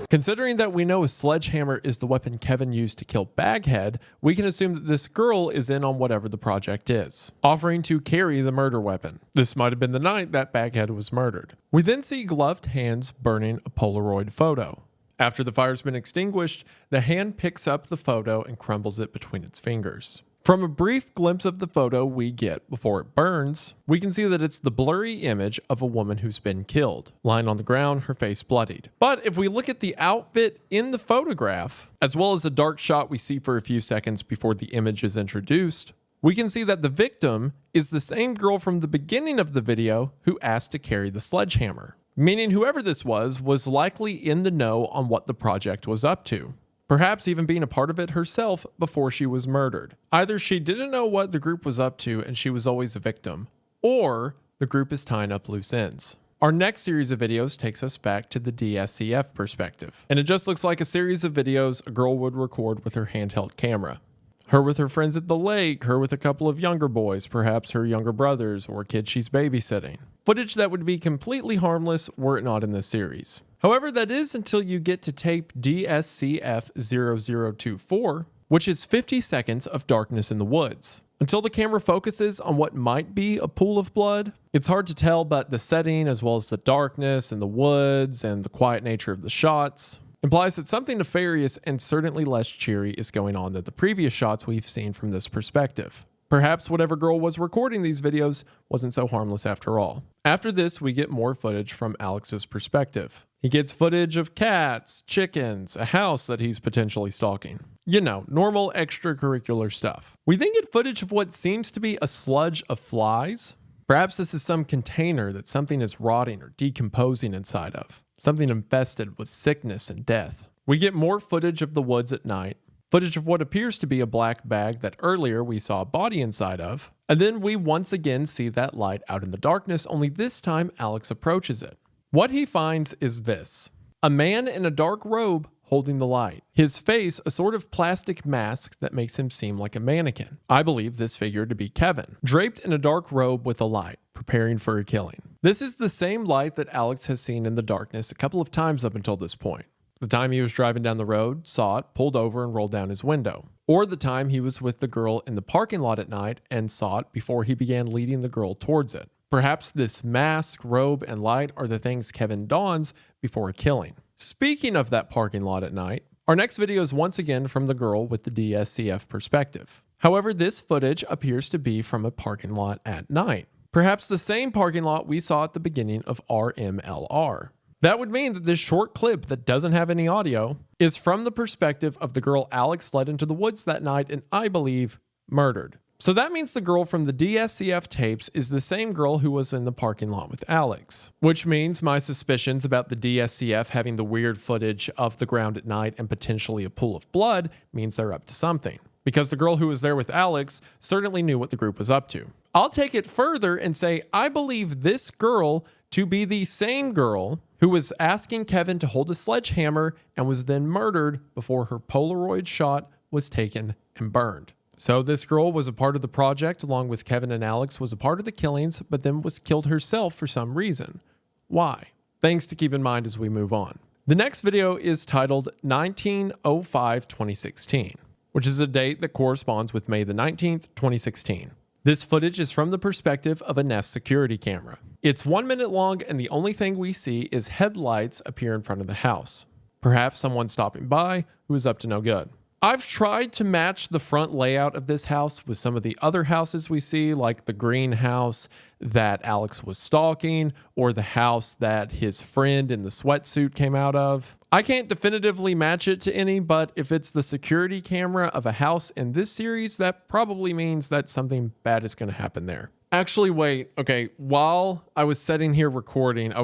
Speaker 1: considering that we know a sledgehammer is the weapon Kevin used to kill Baghead, we can assume that this girl is in on whatever the project is, offering to carry the murder weapon. This might have been the night that Baghead was murdered. We then see gloved hands burning a Polaroid photo. After the fire's been extinguished, the hand picks up the photo and crumbles it between its fingers. From a brief glimpse of the photo we get before it burns, we can see that it's the blurry image of a woman who's been killed, lying on the ground, her face bloodied. But if we look at the outfit in the photograph, as well as a dark shot we see for a few seconds before the image is introduced, we can see that the victim is the same girl from the beginning of the video who asked to carry the sledgehammer, meaning whoever this was likely in the know on what the project was up to, perhaps even being a part of it herself before she was murdered. Either she didn't know what the group was up to and she was always a victim, or the group is tying up loose ends. Our next series of videos takes us back to the DSCF perspective, and it just looks like a series of videos a girl would record with her handheld camera. Her with her friends at the lake, her with a couple of younger boys, perhaps her younger brothers or kids she's babysitting. Footage that would be completely harmless were it not in this series. However, that is until you get to tape DSCF 0024, which is 50 seconds of darkness in the woods. Until the camera focuses on what might be a pool of blood, it's hard to tell, but the setting, as well as the darkness and the woods and the quiet nature of the shots, implies that something nefarious and certainly less cheery is going on than the previous shots we've seen from this perspective. Perhaps whatever girl was recording these videos wasn't so harmless after all. After this, we get more footage from Alex's perspective. He gets footage of cats, chickens, a house that he's potentially stalking. You know, normal extracurricular stuff. We then get footage of what seems to be a sludge of flies. Perhaps this is some container that something is rotting or decomposing inside of. Something infested with sickness and death. We get more footage of the woods at night. Footage of what appears to be a black bag that earlier we saw a body inside of. And then we once again see that light out in the darkness, only this time Alex approaches it. What he finds is this: a man in a dark robe holding the light. His face, a sort of plastic mask that makes him seem like a mannequin. I believe this figure to be Kevin, draped in a dark robe with a light, preparing for a killing. This is the same light that Alex has seen in the darkness a couple of times up until this point. The time he was driving down the road, saw it, pulled over, and rolled down his window. Or the time he was with the girl in the parking lot at night and saw it before he began leading the girl towards it. Perhaps this mask, robe, and light are the things Kevin dons before a killing. Speaking of that parking lot at night, our next video is once again from the girl with the DSCF perspective. However, this footage appears to be from a parking lot at night. Perhaps the same parking lot we saw at the beginning of RLMR. That would mean that this short clip that doesn't have any audio is from the perspective of the girl Alex led into the woods that night and I believe murdered. So that means the girl from the DSCF tapes is the same girl who was in the parking lot with Alex, which means my suspicions about the DSCF having the weird footage of the ground at night and potentially a pool of blood means they're up to something, because the girl who was there with Alex certainly knew what the group was up to. I'll take it further and say I believe this girl to be the same girl who was asking Kevin to hold a sledgehammer and was then murdered before her Polaroid shot was taken and burned. So this girl was a part of the project along with Kevin and Alex, was a part of the killings, but then was killed herself for some reason. Why? Things to keep in mind as we move on. The next video is titled 19/05/2016, which is a date that corresponds with May the 19th, 2016. This footage is from the perspective of a Nest security camera. It's 1 minute long and the only thing we see is headlights appear in front of the house. Perhaps someone stopping by who is up to no good. I've tried to match the front layout of this house with some of the other houses we see, like the greenhouse that Alex was stalking, or the house that his friend in the sweatsuit came out of. I can't definitively match it to any, but if it's the security camera of a house in this series, that probably means that something bad is going to happen there. Actually, wait, okay, while I was sitting here recording, I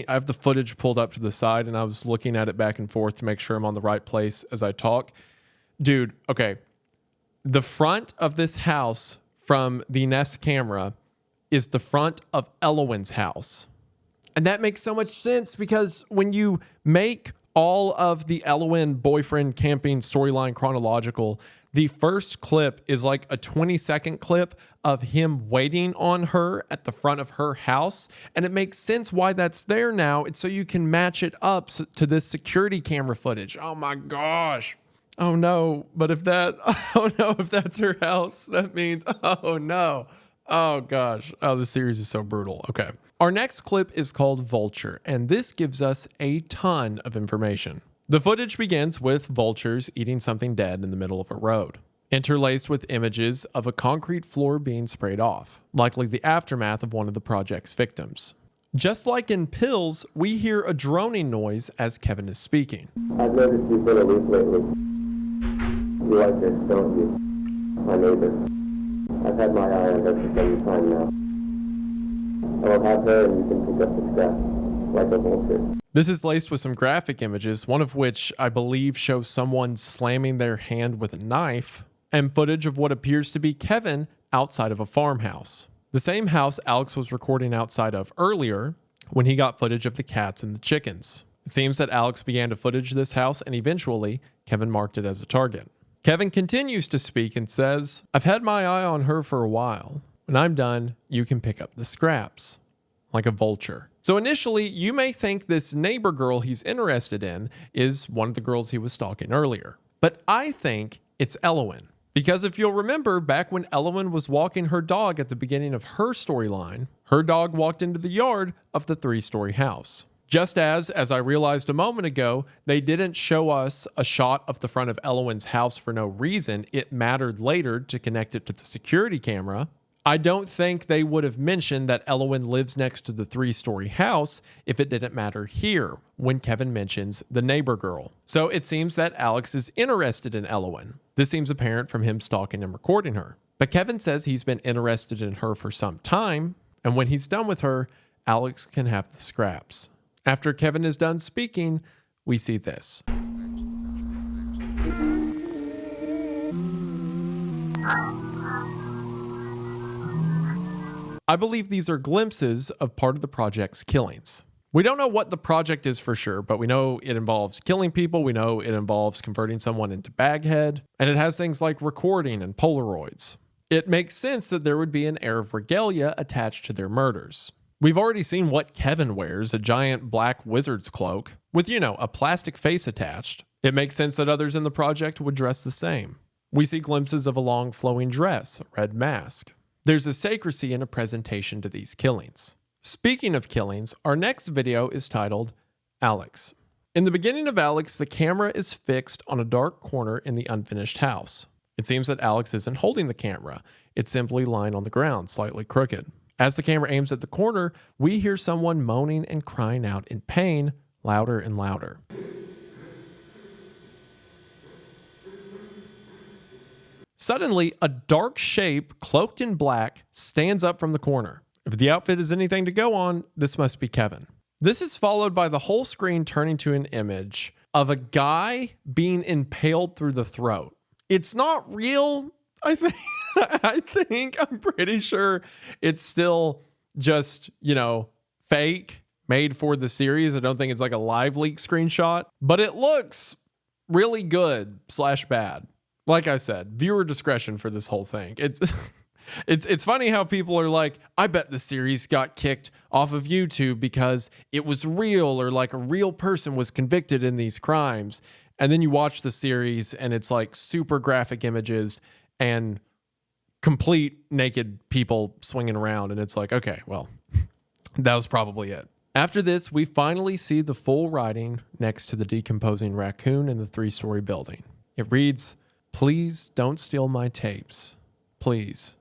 Speaker 1: have the footage pulled up to the side and I was looking at it back and forth to make sure I'm on the right place as I talk. Dude, okay, the front of this house from the Nest camera is the front of Eloin's house. And that makes so much sense because when you make all of the Eloin boyfriend camping storyline chronological, the first clip is like a 20-second clip of him waiting on her at the front of her house. And it makes sense why that's there now. It's so you can match it up to this security camera footage. Oh my gosh. Oh no, but if that's her house, that means, oh no. Oh gosh. Oh, this series is so brutal. Okay. Our next clip is called Vulture, and this gives us a ton of information. The footage begins with vultures eating something dead in the middle of a road, interlaced with images of a concrete floor being sprayed off, likely the aftermath of one of the project's victims. Just like in Pills, we hear a droning noise as Kevin is speaking.
Speaker 6: I've noticed you've been aloof lately. You like this, don't you? My neighbor. I've had my eye on her for some time now. I will have her and you can pick up the scraps, like a vulture.
Speaker 1: This is laced with some graphic images, one of which I believe shows someone slamming their hand with a knife, and footage of what appears to be Kevin outside of a farmhouse. The same house Alex was recording outside of earlier when he got footage of the cats and the chickens. It seems that Alex began to footage this house and eventually Kevin marked it as a target. Kevin continues to speak and says, "I've had my eye on her for a while. When I'm done, you can pick up the scraps, like a vulture." So initially, you may think this neighbor girl he's interested in is one of the girls he was stalking earlier. But I think it's Eloin. Because if you'll remember, back when Eloin was walking her dog at the beginning of her storyline, her dog walked into the yard of the 3-story house. Just as I realized a moment ago, they didn't show us a shot of the front of Eloin's house for no reason. It mattered later to connect it to the security camera. I don't think they would have mentioned that Eloin lives next to the 3-story house if it didn't matter here when Kevin mentions the neighbor girl. So it seems that Alex is interested in Eloin. This seems apparent from him stalking and recording her. But Kevin says he's been interested in her for some time, and when he's done with her, Alex can have the scraps. After Kevin is done speaking, we see this. I believe these are glimpses of part of the project's killings. We don't know what the project is for sure, but we know it involves killing people. We know it involves converting someone into Baghead, and it has things like recording and Polaroids. It makes sense that there would be an air of regalia attached to their murders. We've already seen what Kevin wears, a giant black wizard's cloak with, a plastic face attached. It makes sense that others in the project would dress the same. We see glimpses of a long flowing dress, a red mask. There's a sacristy and a presentation to these killings. Speaking of killings, our next video is titled Alex. In the beginning of Alex, the camera is fixed on a dark corner in the unfinished house. It seems that Alex isn't holding the camera. It's simply lying on the ground, slightly crooked. As the camera aims at the corner, we hear someone moaning and crying out in pain, louder and louder. Suddenly, a dark shape, cloaked in black, stands up from the corner. If the outfit is anything to go on, this must be Kevin. This is followed by the whole screen turning to an image of a guy being impaled through the throat. It's not real, I think. I'm pretty sure it's still just, fake, made for the series. I don't think it's like a live leak screenshot, but it looks really good / bad. Like I said, viewer discretion for this whole thing. It's funny how people are like, I bet the series got kicked off of YouTube because it was real, or like a real person was convicted in these crimes. And then you watch the series and it's like super graphic images and complete naked people swinging around. And it's like, okay, well, that was probably it. After this, we finally see the full writing next to the decomposing raccoon in the 3-story building. It reads, "Please don't steal my tapes. Please.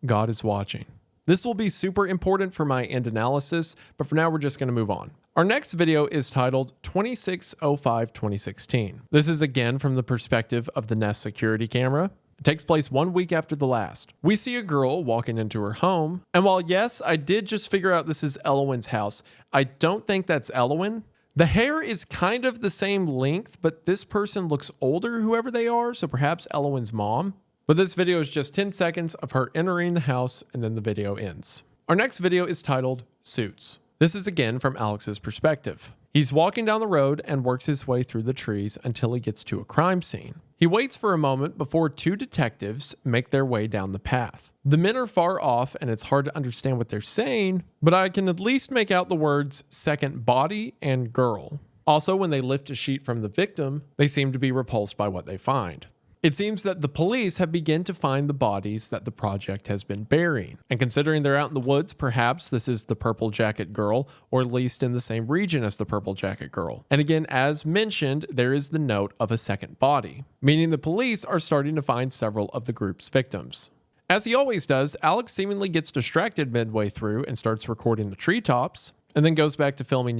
Speaker 1: God is watching." This will be super important for my end analysis, but for now we're just going to move on. Our next video is titled 26/05/2016. This is again from the perspective of the Nest security camera. It takes place 1 week after the last. We see a girl walking into her home, and while yes, I did just figure out this is Eloin's house, I don't think that's Eloin. The hair is kind of the same length, but this person looks older, whoever they are, so perhaps Eloin's mom. But this video is just 10 seconds of her entering the house, and then the video ends. Our next video is titled Suits. This is again from Alex's perspective. He's walking down the road and works his way through the trees until he gets to a crime scene. He waits for a moment before 2 detectives make their way down the path. The men are far off and it's hard to understand what they're saying, but I can at least make out the words second body and girl. Also, when they lift a sheet from the victim, they seem to be repulsed by what they find. It seems that the police have begun to find the bodies that the project has been burying. And considering they're out in the woods, perhaps this is the purple jacket girl, or at least in the same region as the purple jacket girl. And again, as mentioned, there is the note of a second body, meaning the police are starting to find several of the group's victims. As he always does, Alex seemingly gets distracted midway through and starts recording the treetops, and then goes back to filming,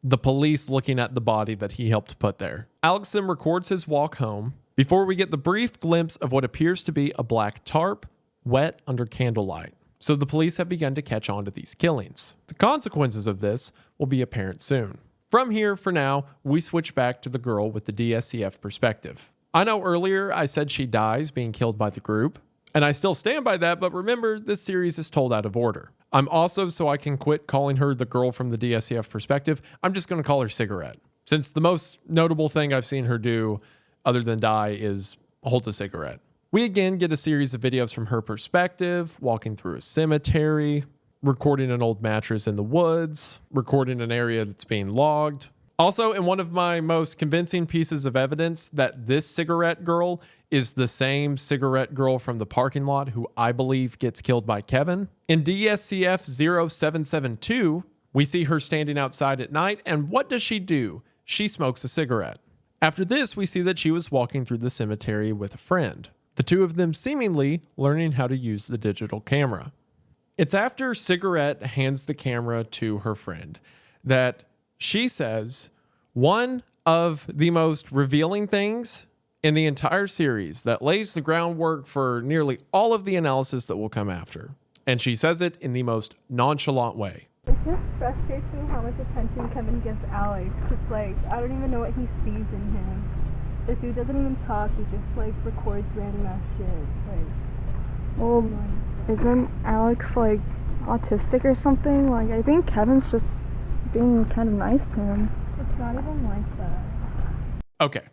Speaker 1: the police looking at the body that he helped put there. Alex then records his walk home, before we get the brief glimpse of what appears to be a black tarp, wet under candlelight. So the police have begun to catch on to these killings. The consequences of this will be apparent soon. From here, for now, we switch back to the girl with the DSCF perspective. I know earlier I said she dies being killed by the group, and I still stand by that, but remember, this series is told out of order. I'm also, so I can quit calling her the girl from the DSCF perspective, I'm just going to call her Cigarette. Since the most notable thing I've seen her do, other than die, is hold a cigarette. We again get a series of videos from her perspective, walking through a cemetery, recording an old mattress in the woods, recording an area that's being logged. Also, in one of my most convincing pieces of evidence that this cigarette girl is the same cigarette girl from the parking lot who I believe gets killed by Kevin. In DSCF 0772, we see her standing outside at night, and what does she do? She smokes a cigarette. After this, we see that she was walking through the cemetery with a friend, the two of them seemingly learning how to use the digital camera. It's after Cigarette hands the camera to her friend that she says one of the most revealing things in the entire series that lays the groundwork for nearly all of the analysis that will come after. And she says it in the most nonchalant way.
Speaker 5: It just frustrates me how much attention Kevin gives Alex. It's like, I don't even know what he sees in him. The dude doesn't even talk, he just like records random ass shit.
Speaker 7: Well, isn't Alex like autistic or something? Like, I think Kevin's just being kind of nice to him.
Speaker 5: It's not even like that.
Speaker 1: Okay,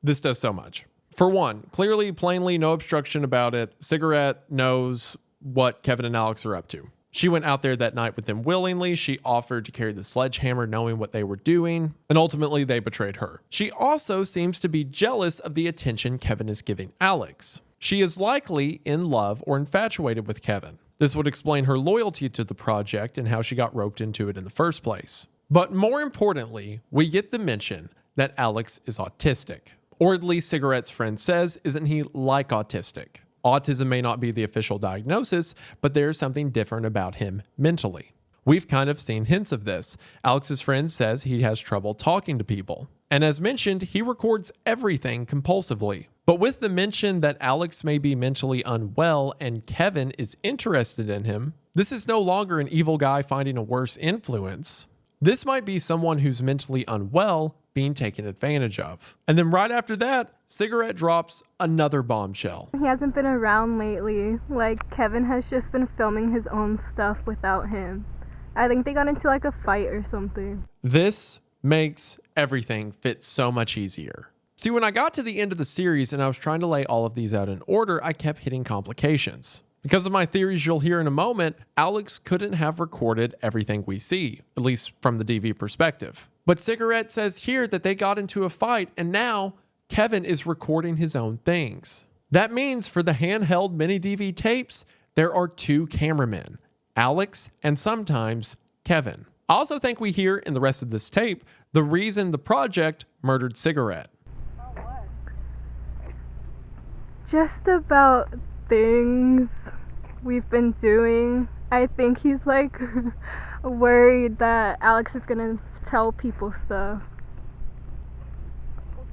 Speaker 1: this does so much. For one, clearly, plainly, no obstruction about it. Cigarette knows what Kevin and Alex are up to. She went out there that night with them willingly. She offered to carry the sledgehammer knowing what they were doing, and ultimately they betrayed her. She also seems to be jealous of the attention Kevin is giving Alex. She is likely in love or infatuated with Kevin. This would explain her loyalty to the project and how she got roped into it in the first place. But more importantly, we get the mention that Alex is autistic. Or at least Cigarette's friend says, isn't he like autistic? Autism may not be the official diagnosis, but there's something different about him mentally. We've kind of seen hints of this. Alex's friend says he has trouble talking to people. And as mentioned, he records everything compulsively. But with the mention that Alex may be mentally unwell and Kevin is interested in him, this is no longer an evil guy finding a worse influence. This might be someone who's mentally unwell being taken advantage of. And then right after that, Cigarette drops another bombshell.
Speaker 5: He hasn't been around lately. Like, Kevin has just been filming his own stuff without him. I think they got into like a fight or something.
Speaker 1: This makes everything fit so much easier. See, when I got to the end of the series and I was trying to lay all of these out in order, I kept hitting complications. Because of my theories you'll hear in a moment, Alex couldn't have recorded everything we see, at least from the DV perspective. But Cigarette says here that they got into a fight and now Kevin is recording his own things. That means for the handheld mini DV tapes, there are two cameramen, Alex and sometimes Kevin. I also think we hear in the rest of this tape the reason the project murdered Cigarette.
Speaker 5: Just about things we've been doing. I think he's like worried that Alex is gonna tell people stuff.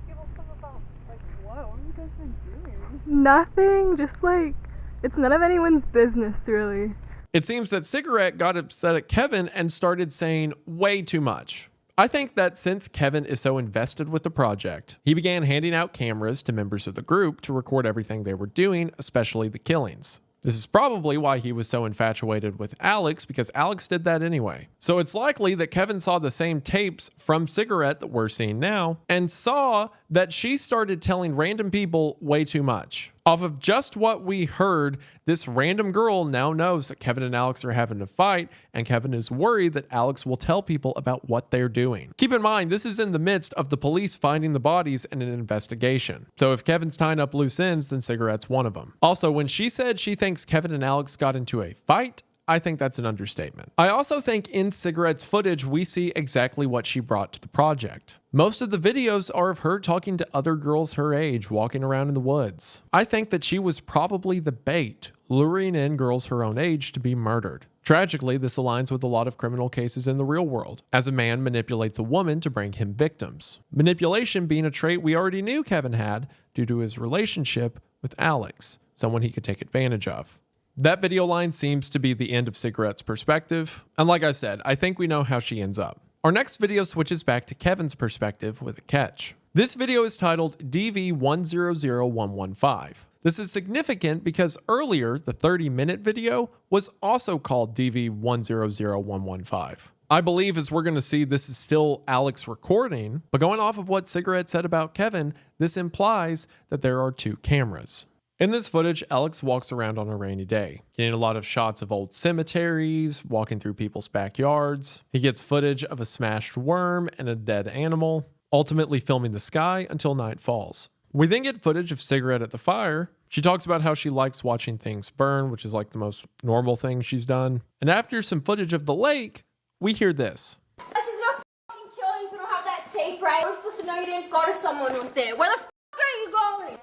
Speaker 7: People stuff about, like, what? What have you guys been doing?
Speaker 5: Nothing, just like, it's none of anyone's business really.
Speaker 1: It seems that Cigarette got upset at Kevin and started saying way too much. I think that since Kevin is so invested with the project, he began handing out cameras to members of the group to record everything they were doing, especially the killings. This is probably why he was so infatuated with Alex, because Alex did that anyway. So it's likely that Kevin saw the same tapes from Cigarette that we're seeing now and saw that she started telling random people way too much. Off of just what we heard, this random girl now knows that Kevin and Alex are having a fight, and Kevin is worried that Alex will tell people about what they're doing. Keep in mind, this is in the midst of the police finding the bodies and an investigation. So if Kevin's tying up loose ends, then Cigarette's one of them. Also, when she said she thinks Kevin and Alex got into a fight, I think that's an understatement. I also think in Cigarette's footage, we see exactly what she brought to the project. Most of the videos are of her talking to other girls her age, walking around in the woods. I think that she was probably the bait, luring in girls her own age to be murdered. Tragically, this aligns with a lot of criminal cases in the real world, as a man manipulates a woman to bring him victims. Manipulation being a trait we already knew Kevin had due to his relationship with Alex, someone he could take advantage of. That video line seems to be the end of Cigarette's perspective, and like I said, I think we know how she ends up. Our next video switches back to Kevin's perspective with a catch. This video is titled DV100115. This is significant because earlier, the 30-minute video was also called DV100115. I believe as we're going to see, this is still Alex recording, but going off of what Cigarette said about Kevin, this implies that there are two cameras. In this footage, Alex walks around on a rainy day, getting a lot of shots of old cemeteries, walking through people's backyards. He gets footage of a smashed worm and a dead animal, ultimately filming the sky until night falls. We then get footage of Cigarette at the fire. She talks about how she likes watching things burn, which is like the most normal thing she's done. And after some footage of the lake, we hear this.
Speaker 8: This is not fucking killing if you don't have that tape, right? We're supposed to know you didn't go to someone with it. Where the fuck are you going?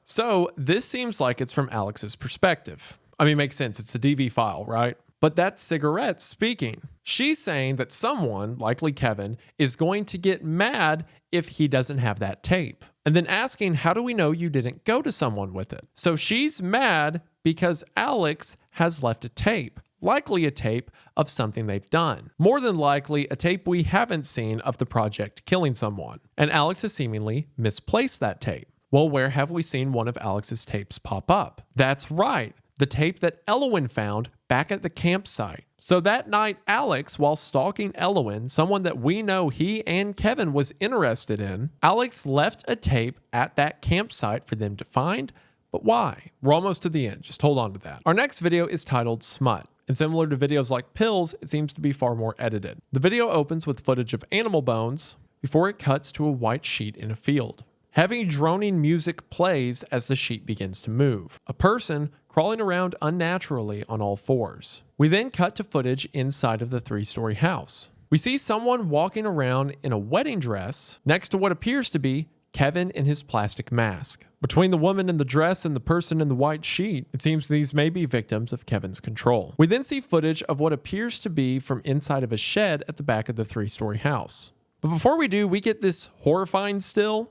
Speaker 1: So this seems like it's from Alex's perspective. I mean, makes sense. It's a DV file, right? But that's Cigarette speaking. She's saying that someone, likely Kevin, is going to get mad if he doesn't have that tape. And then asking, how do we know you didn't go to someone with it? So she's mad because Alex has left a tape. Likely a tape of something they've done. More than likely, a tape we haven't seen of the project killing someone. And Alex has seemingly misplaced that tape. Well, where have we seen one of Alex's tapes pop up? That's right, the tape that Eloin found back at the campsite. So that night, Alex, while stalking Eloin, someone that we know he and Kevin was interested in, Alex left a tape at that campsite for them to find. But why? We're almost to the end. Just hold on to that. Our next video is titled Smut. And similar to videos like Pills, it seems to be far more edited. The video opens with footage of animal bones before it cuts to a white sheet in a field. Heavy droning music plays as the sheet begins to move. A person crawling around unnaturally on all fours. We then cut to footage inside of the 3-story house. We see someone walking around in a wedding dress next to what appears to be Kevin in his plastic mask. Between the woman in the dress and the person in the white sheet, it seems these may be victims of Kevin's control. We then see footage of what appears to be from inside of a shed at the back of the 3-story house. But before we do, we get this horrifying still.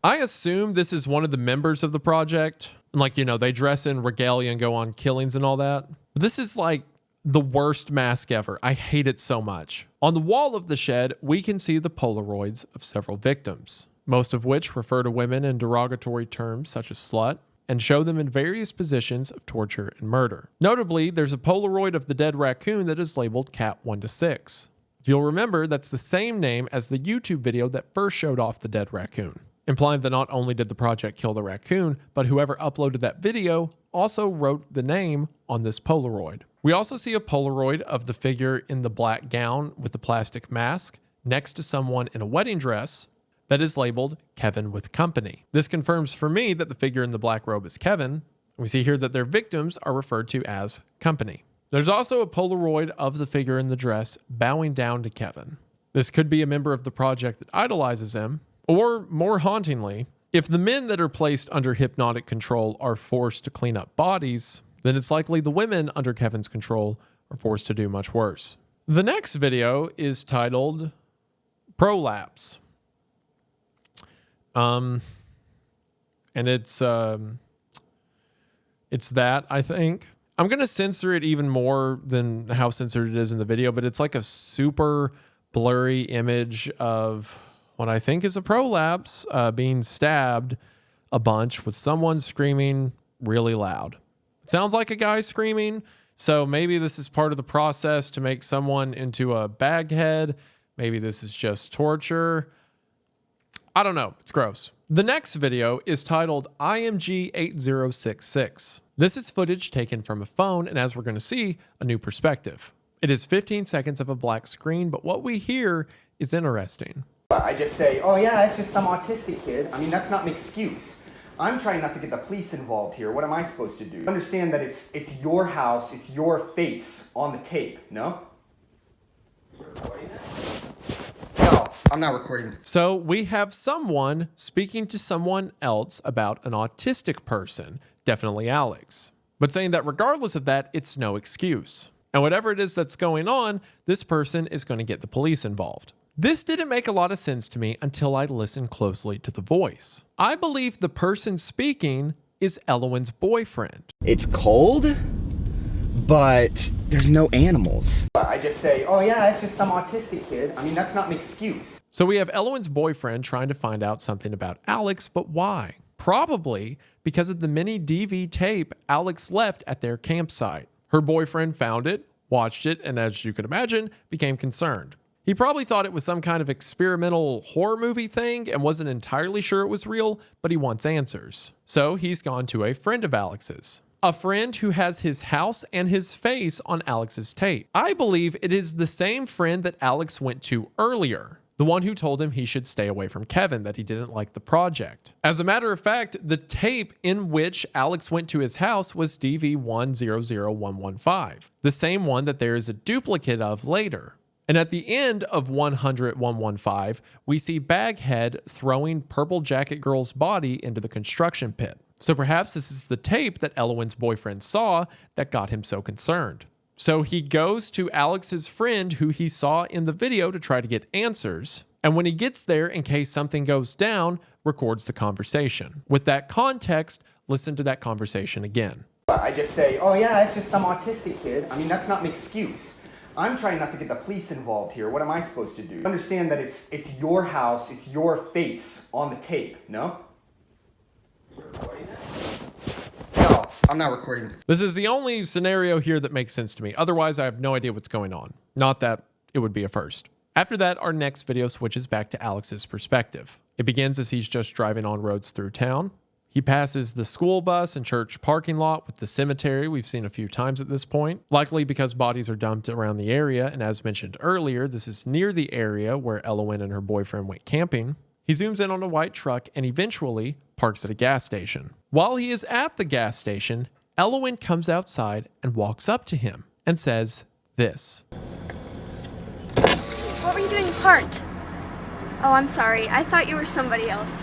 Speaker 1: I assume this is one of the members of the project. Like, you know, they dress in regalia and go on killings and all that. But this is like the worst mask ever. I hate it so much. On the wall of the shed, we can see the Polaroids of several victims, most of which refer to women in derogatory terms such as slut, and show them in various positions of torture and murder. Notably, there's a Polaroid of the dead raccoon that is labeled Cat 1-6. If you'll remember, that's the same name as the YouTube video that first showed off the dead raccoon, implying that not only did the project kill the raccoon, but whoever uploaded that video also wrote the name on this Polaroid. We also see a Polaroid of the figure in the black gown with the plastic mask next to someone in a wedding dress that is labeled Kevin with company. This confirms for me that the figure in the black robe is Kevin. We see here that their victims are referred to as company. There's also a Polaroid of the figure in the dress bowing down to Kevin. This could be a member of the project that idolizes him, or more hauntingly, if the men that are placed under hypnotic control are forced to clean up bodies, then it's likely the women under Kevin's control are forced to do much worse. The next video is titled Prolapse. And it's that, I think. I'm going to censor it even more than how censored it is in the video, but it's like a super blurry image of what I think is a prolapse being stabbed a bunch with someone screaming really loud. It sounds like a guy screaming, so maybe this is part of the process to make someone into a baghead. Maybe this is just torture. I don't know. It's gross. The next video is titled IMG 8066. This is footage taken from a phone, and as we're going to see, a new perspective. It is 15 seconds of a black screen, but what we hear is interesting.
Speaker 9: I just say, oh yeah, it's just some autistic kid. I mean, that's not an excuse. I'm trying not to get the police involved here. What am I supposed to do? Understand that it's your house, it's your face on the tape, no? You're recording it? No, I'm not recording.
Speaker 1: So we have someone speaking to someone else about an autistic person, definitely Alex, but saying that regardless of that, it's no excuse. And whatever it is that's going on, this person is going to get the police involved. This didn't make a lot of sense to me until I listened closely to the voice. I believe the person speaking is Eloin's boyfriend.
Speaker 9: It's cold, but there's no animals. I just say, oh yeah, it's just some autistic kid. I mean, that's not an excuse.
Speaker 1: So we have Eloin's boyfriend trying to find out something about Alex, but why? Probably because of the mini DV tape Alex left at their campsite. Her boyfriend found it, watched it, and as you can imagine, became concerned. He probably thought it was some kind of experimental horror movie thing and wasn't entirely sure it was real, but he wants answers. So he's gone to a friend of Alex's. A friend who has his house and his face on Alex's tape. I believe it is the same friend that Alex went to earlier. The one who told him he should stay away from Kevin, that he didn't like the project. As a matter of fact, the tape in which Alex went to his house was DV100115, the same one that there is a duplicate of later. And at the end of 100-115, we see Baghead throwing Purple Jacket Girl's body into the construction pit. So perhaps this is the tape that Eloin's boyfriend saw that got him so concerned. So he goes to Alex's friend who he saw in the video to try to get answers. And when he gets there, in case something goes down, records the conversation. With that context, listen to that conversation again.
Speaker 9: I just say, oh yeah, it's just some autistic kid. I mean, that's not an excuse. I'm trying not to get the police involved here. What am I supposed to do? Understand that it's your house, it's your face on the tape, no? You recording it? No, I'm not recording.
Speaker 1: This is the only scenario here that makes sense to me. Otherwise, I have no idea what's going on. Not that it would be a first. After that, our next video switches back to Alex's perspective. It begins as he's just driving on roads through town. He passes the school bus and church parking lot with the cemetery we've seen a few times at this point, likely because bodies are dumped around the area, and as mentioned earlier, this is near the area where Eloin and her boyfriend went camping. He zooms in on a white truck and eventually parks at a gas station. While he is at the gas station, Eloin comes outside and walks up to him and says this.
Speaker 8: What were you doing parked? Oh, I'm sorry. I thought you were somebody else.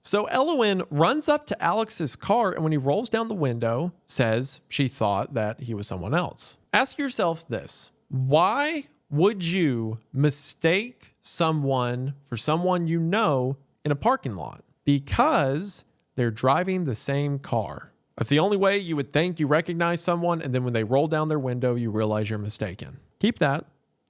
Speaker 1: So Eloin runs up to Alex's car and when he rolls down the window, says she thought that he was someone else. Ask yourself this. Why would you mistake someone for someone you know in a parking lot? Because they're driving the same car. That's the only way you would think you recognize someone, and then when they roll down their window, you realize you're mistaken. Keep that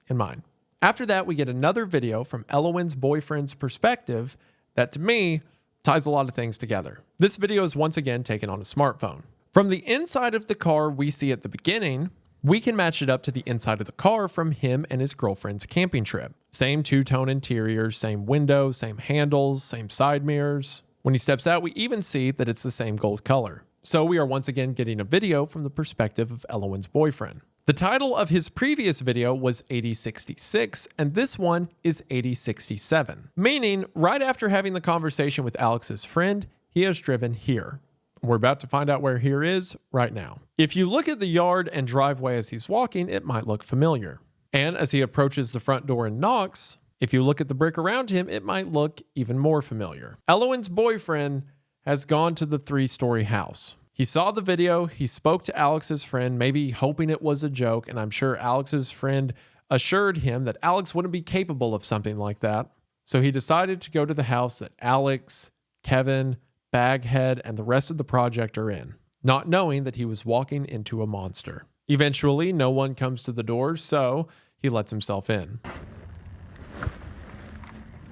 Speaker 1: in mind. After that, we get another video from Eloin's boyfriend's perspective that, to me, ties a lot of things together. This video is once again taken on a smartphone. From the inside of the car we see at the beginning, we can match it up to the inside of the car from him and his girlfriend's camping trip. Same two-tone interior, same windows, same handles, same side mirrors. When he steps out, we even see that it's the same gold color. So we are once again getting a video from the perspective of Eloin's boyfriend. The title of his previous video was 8066, and this one is 8067, meaning right after having the conversation with Alex's friend, he has driven here. We're about to find out where here is right now. If you look at the yard and driveway as he's walking, it might look familiar. And as he approaches the front door and knocks, if you look at the brick around him, it might look even more familiar. Eloin's boyfriend has gone to the 3-story house. He saw the video, he spoke to Alex's friend, maybe hoping it was a joke, and I'm sure Alex's friend assured him that Alex wouldn't be capable of something like that. So he decided to go to the house that Alex, Kevin, Baghead, and the rest of the project are in, not knowing that he was walking into a monster. Eventually, no one comes to the door, so he lets himself in.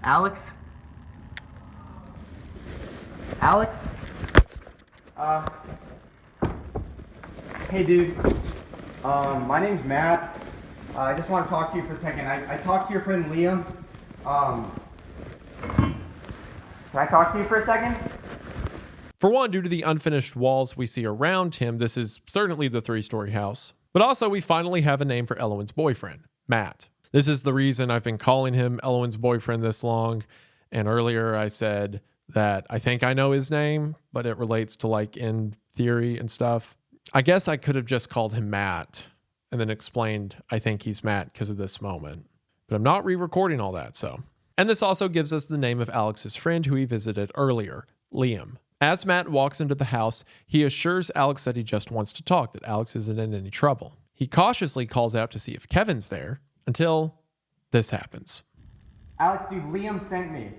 Speaker 9: Alex? Alex? Hey dude, my name's Matt. I just want to talk to you for a second. I talked to your friend Liam. Can I talk to you for a second?
Speaker 1: For one, due to the unfinished walls we see around him, this is certainly the 3-story house. But also, we finally have a name for Eloin's boyfriend, Matt. This is the reason I've been calling him Eloin's boyfriend this long. And earlier I said that I think I know his name, but it relates to like in theory and stuff. I guess I could have just called him Matt and then explained I think he's Matt because of this moment. But I'm not re-recording all that, so. And this also gives us the name of Alex's friend who he visited earlier, Liam. As Matt walks into the house, he assures Alex that he just wants to talk, that Alex isn't in any trouble. He cautiously calls out to see if Kevin's there until this happens.
Speaker 9: Alex, dude, Liam sent me.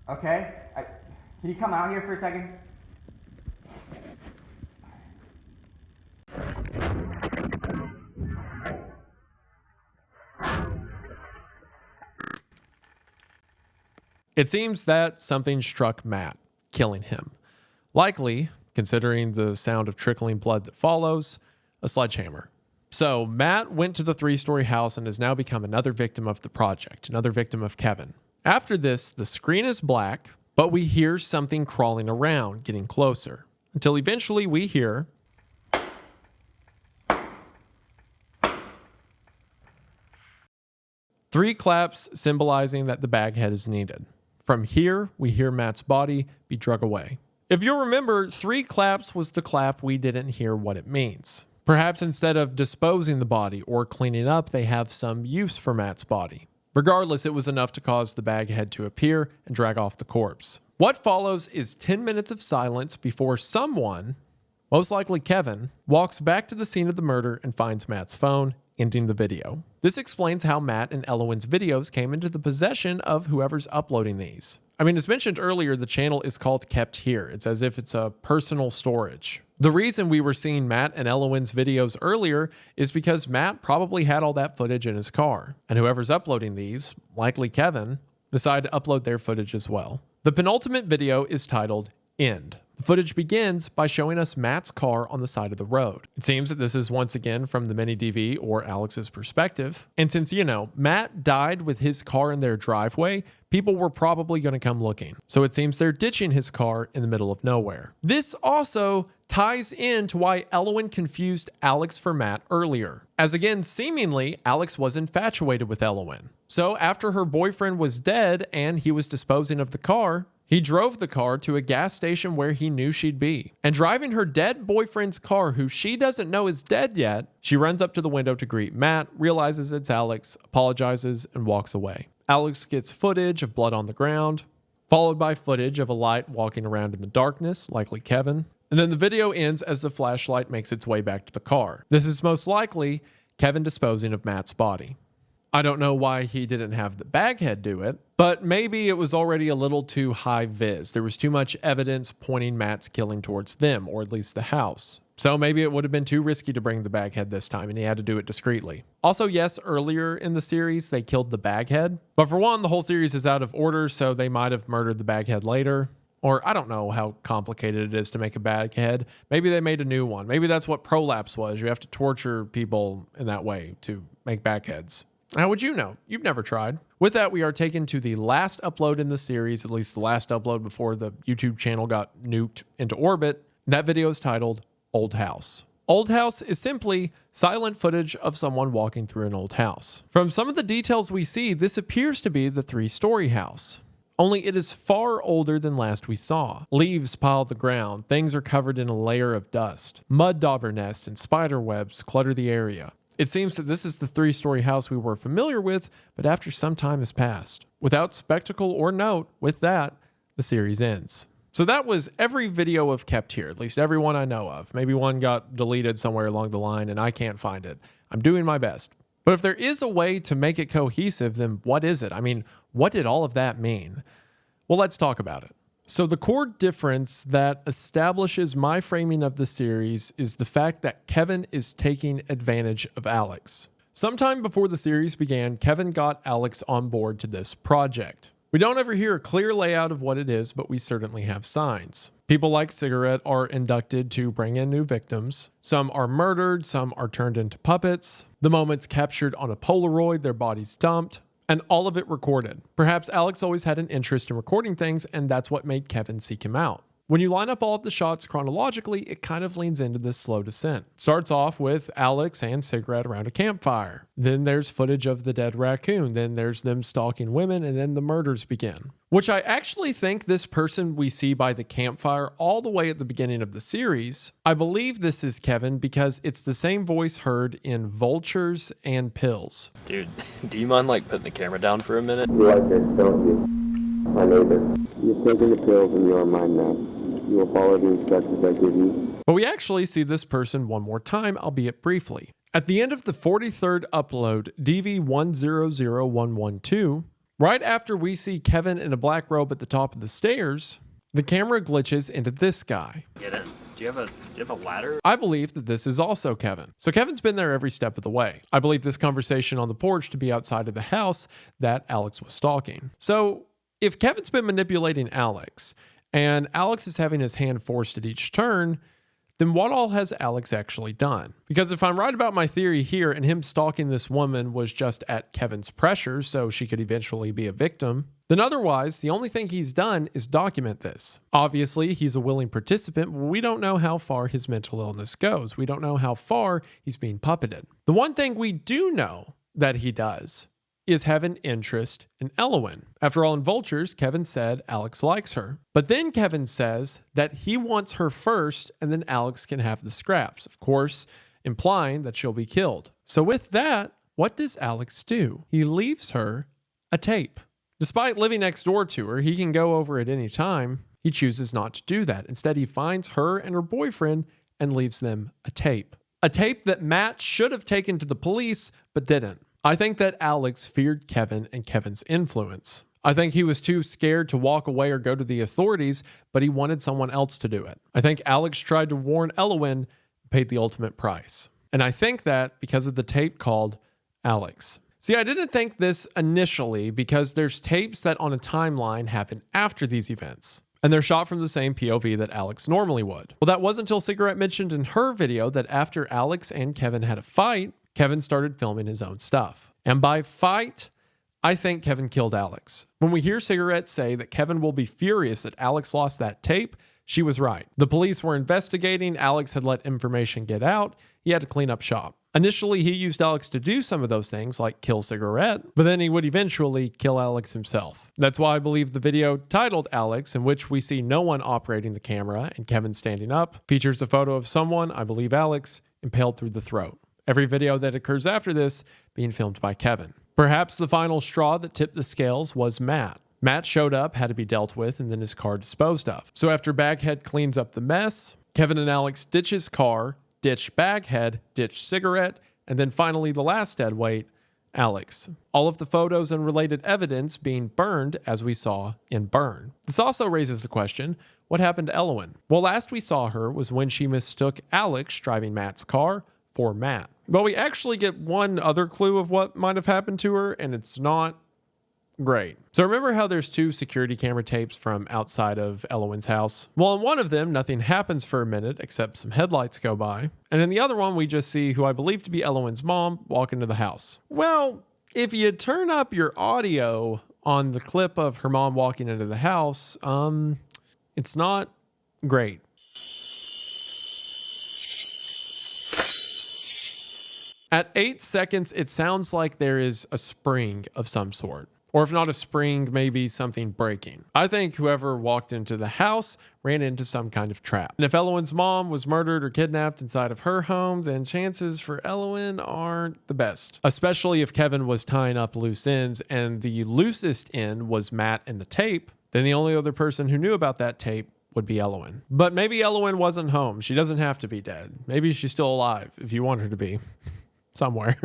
Speaker 9: Okay? Can you come out here for a second?
Speaker 1: It seems that something struck Matt, killing him. Likely, considering the sound of trickling blood that follows, a sledgehammer. So Matt went to the 3-story house and has now become another victim of the project, another victim of Kevin. After this, the screen is black, but we hear something crawling around, getting closer, until eventually we hear... three claps symbolizing that the baghead is needed. From here, we hear Matt's body be drug away. If you'll remember, 3 claps was the clap we didn't hear what it means. Perhaps instead of disposing the body or cleaning up, they have some use for Matt's body. Regardless, it was enough to cause the baghead to appear and drag off the corpse. What follows is 10 minutes of silence before someone, most likely Kevin, walks back to the scene of the murder and finds Matt's phone, ending the video. This explains how Matt and Eloin's videos came into the possession of whoever's uploading these. I mean, as mentioned earlier, the channel is called Kepther. It's as if it's a personal storage. The reason we were seeing Matt and Eloin's videos earlier is because Matt probably had all that footage in his car, and whoever's uploading these, likely Kevin, decided to upload their footage as well. The penultimate video is titled End. The footage begins by showing us Matt's car on the side of the road. It seems that this is once again from the mini DV or Alex's perspective. And since, Matt died with his car in their driveway, people were probably going to come looking. So it seems they're ditching his car in the middle of nowhere. This also ties into why Eloin confused Alex for Matt earlier. As again, seemingly, Alex was infatuated with Eloin. So after her boyfriend was dead and he was disposing of the car, he drove the car to a gas station where he knew she'd be. And driving her dead boyfriend's car, who she doesn't know is dead yet, she runs up to the window to greet Matt, realizes it's Alex, apologizes, and walks away. Alex gets footage of blood on the ground, followed by footage of a light walking around in the darkness, likely Kevin. And then the video ends as the flashlight makes its way back to the car. This is most likely Kevin disposing of Matt's body. I don't know why he didn't have the baghead do it, but maybe it was already a little too high vis. There was too much evidence pointing Matt's killing towards them, or at least the house. So maybe it would have been too risky to bring the baghead this time, and he had to do it discreetly. Also, yes, earlier in the series, they killed the baghead. But for one, the whole series is out of order, so they might have murdered the baghead later. Or I don't know how complicated it is to make a baghead. Maybe they made a new one. Maybe that's what Prolapse was. You have to torture people in that way to make bagheads. How would you know? You've never tried. With that, we are taken to the last upload in the series, at least the last upload before the YouTube channel got nuked into orbit. That video is titled Old House. Old House is simply silent footage of someone walking through an old house. From some of the details we see, this appears to be the 3-story house. Only it is far older than last we saw. Leaves pile the ground, things are covered in a layer of dust. Mud dauber nests and spider webs clutter the area. It seems that this is the 3-story house we were familiar with, but after some time has passed. Without spectacle or note, with that, the series ends. So that was every video of Kepther, at least every one I know of. Maybe one got deleted somewhere along the line and I can't find it. I'm doing my best. But if there is a way to make it cohesive, then what is it? I mean, what did all of that mean? Well, let's talk about it. So the core difference that establishes my framing of the series is the fact that Kevin is taking advantage of Alex. Sometime before the series began, Kevin got Alex on board to this project. We don't ever hear a clear layout of what it is, but we certainly have signs. People like Cigarette are inducted to bring in new victims. Some are murdered, some are turned into puppets. The moment's captured on a Polaroid, their bodies dumped. And all of it recorded. Perhaps Alex always had an interest in recording things, and that's what made Kevin seek him out. When you line up all of the shots chronologically, it kind of leans into this slow descent. It starts off with Alex and Cigarette around a campfire. Then there's footage of the dead raccoon. Then there's them stalking women, and then the murders begin. Which I actually think this person we see by the campfire all the way at the beginning of the series, I believe this is Kevin because it's the same voice heard in Vultures and Pills.
Speaker 2: Dude, do you mind putting the camera down for a minute?
Speaker 6: You like this, don't you? My neighbor. You've taken the pills and you are mine now. You will follow the instructions I give you.
Speaker 1: But we actually see this person one more time, albeit briefly. At the end of the 43rd upload, DV100112, right after we see Kevin in a black robe at the top of the stairs, the camera glitches into this guy.
Speaker 2: Get in. Do you have a ladder?
Speaker 1: I believe that this is also Kevin. So Kevin's been there every step of the way. I believe this conversation on the porch to be outside of the house that Alex was stalking. So if Kevin's been manipulating Alex and Alex is having his hand forced at each turn, then what all has Alex actually done? Because if I'm right about my theory here and him stalking this woman was just at Kevin's pressure so she could eventually be a victim, then otherwise, the only thing he's done is document this. Obviously, he's a willing participant, but we don't know how far his mental illness goes. We don't know how far he's being puppeted. The one thing we do know that he does is have an interest in Eloin. After all, in Vultures, Kevin said Alex likes her. But then Kevin says that he wants her first and then Alex can have the scraps, of course, implying that she'll be killed. So with that, what does Alex do? He leaves her a tape. Despite living next door to her, he can go over at any time. He chooses not to do that. Instead, he finds her and her boyfriend and leaves them a tape. A tape that Matt should have taken to the police, but didn't. I think that Alex feared Kevin and Kevin's influence. I think he was too scared to walk away or go to the authorities, but he wanted someone else to do it. I think Alex tried to warn Eloin, paid the ultimate price. And I think that because of the tape called Alex. See, I didn't think this initially because there's tapes that on a timeline happen after these events. And they're shot from the same POV that Alex normally would. Well, that wasn't until Cigarette mentioned in her video that after Alex and Kevin had a fight, Kevin started filming his own stuff. And by fight, I think Kevin killed Alex. When we hear Cigarette say that Kevin will be furious that Alex lost that tape, she was right. The police were investigating. Alex had let information get out. He had to clean up shop. Initially, he used Alex to do some of those things, like kill Cigarette, but then he would eventually kill Alex himself. That's why I believe the video titled Alex, in which we see no one operating the camera and Kevin standing up, features a photo of someone, I believe Alex, impaled through the throat. Every video that occurs after this being filmed by Kevin. Perhaps the final straw that tipped the scales was Matt. Matt showed up, had to be dealt with, and then his car disposed of. So after Baghead cleans up the mess, Kevin and Alex ditch his car, ditch Baghead, ditch Cigarette, and then finally the last deadweight, Alex. All of the photos and related evidence being burned as we saw in Burn. This also raises the question, what happened to Eloin? Well, last we saw her was when she mistook Alex driving Matt's car for Matt. But we actually get one other clue of what might have happened to her, and it's not great. So remember how there's two security camera tapes from outside of Eloin's house? Well, in one of them, nothing happens for a minute except some headlights go by. And in the other one, we just see who I believe to be Eloin's mom walk into the house. Well, if you turn up your audio on the clip of her mom walking into the house, it's not great. At 8 seconds, it sounds like there is a spring of some sort. Or if not a spring, maybe something breaking. I think whoever walked into the house ran into some kind of trap. And if Eloin's mom was murdered or kidnapped inside of her home, then chances for Eloin aren't the best. Especially if Kevin was tying up loose ends and the loosest end was Matt and the tape, then the only other person who knew about that tape would be Eloin. But maybe Eloin wasn't home. She doesn't have to be dead. Maybe she's still alive if you want her to be somewhere.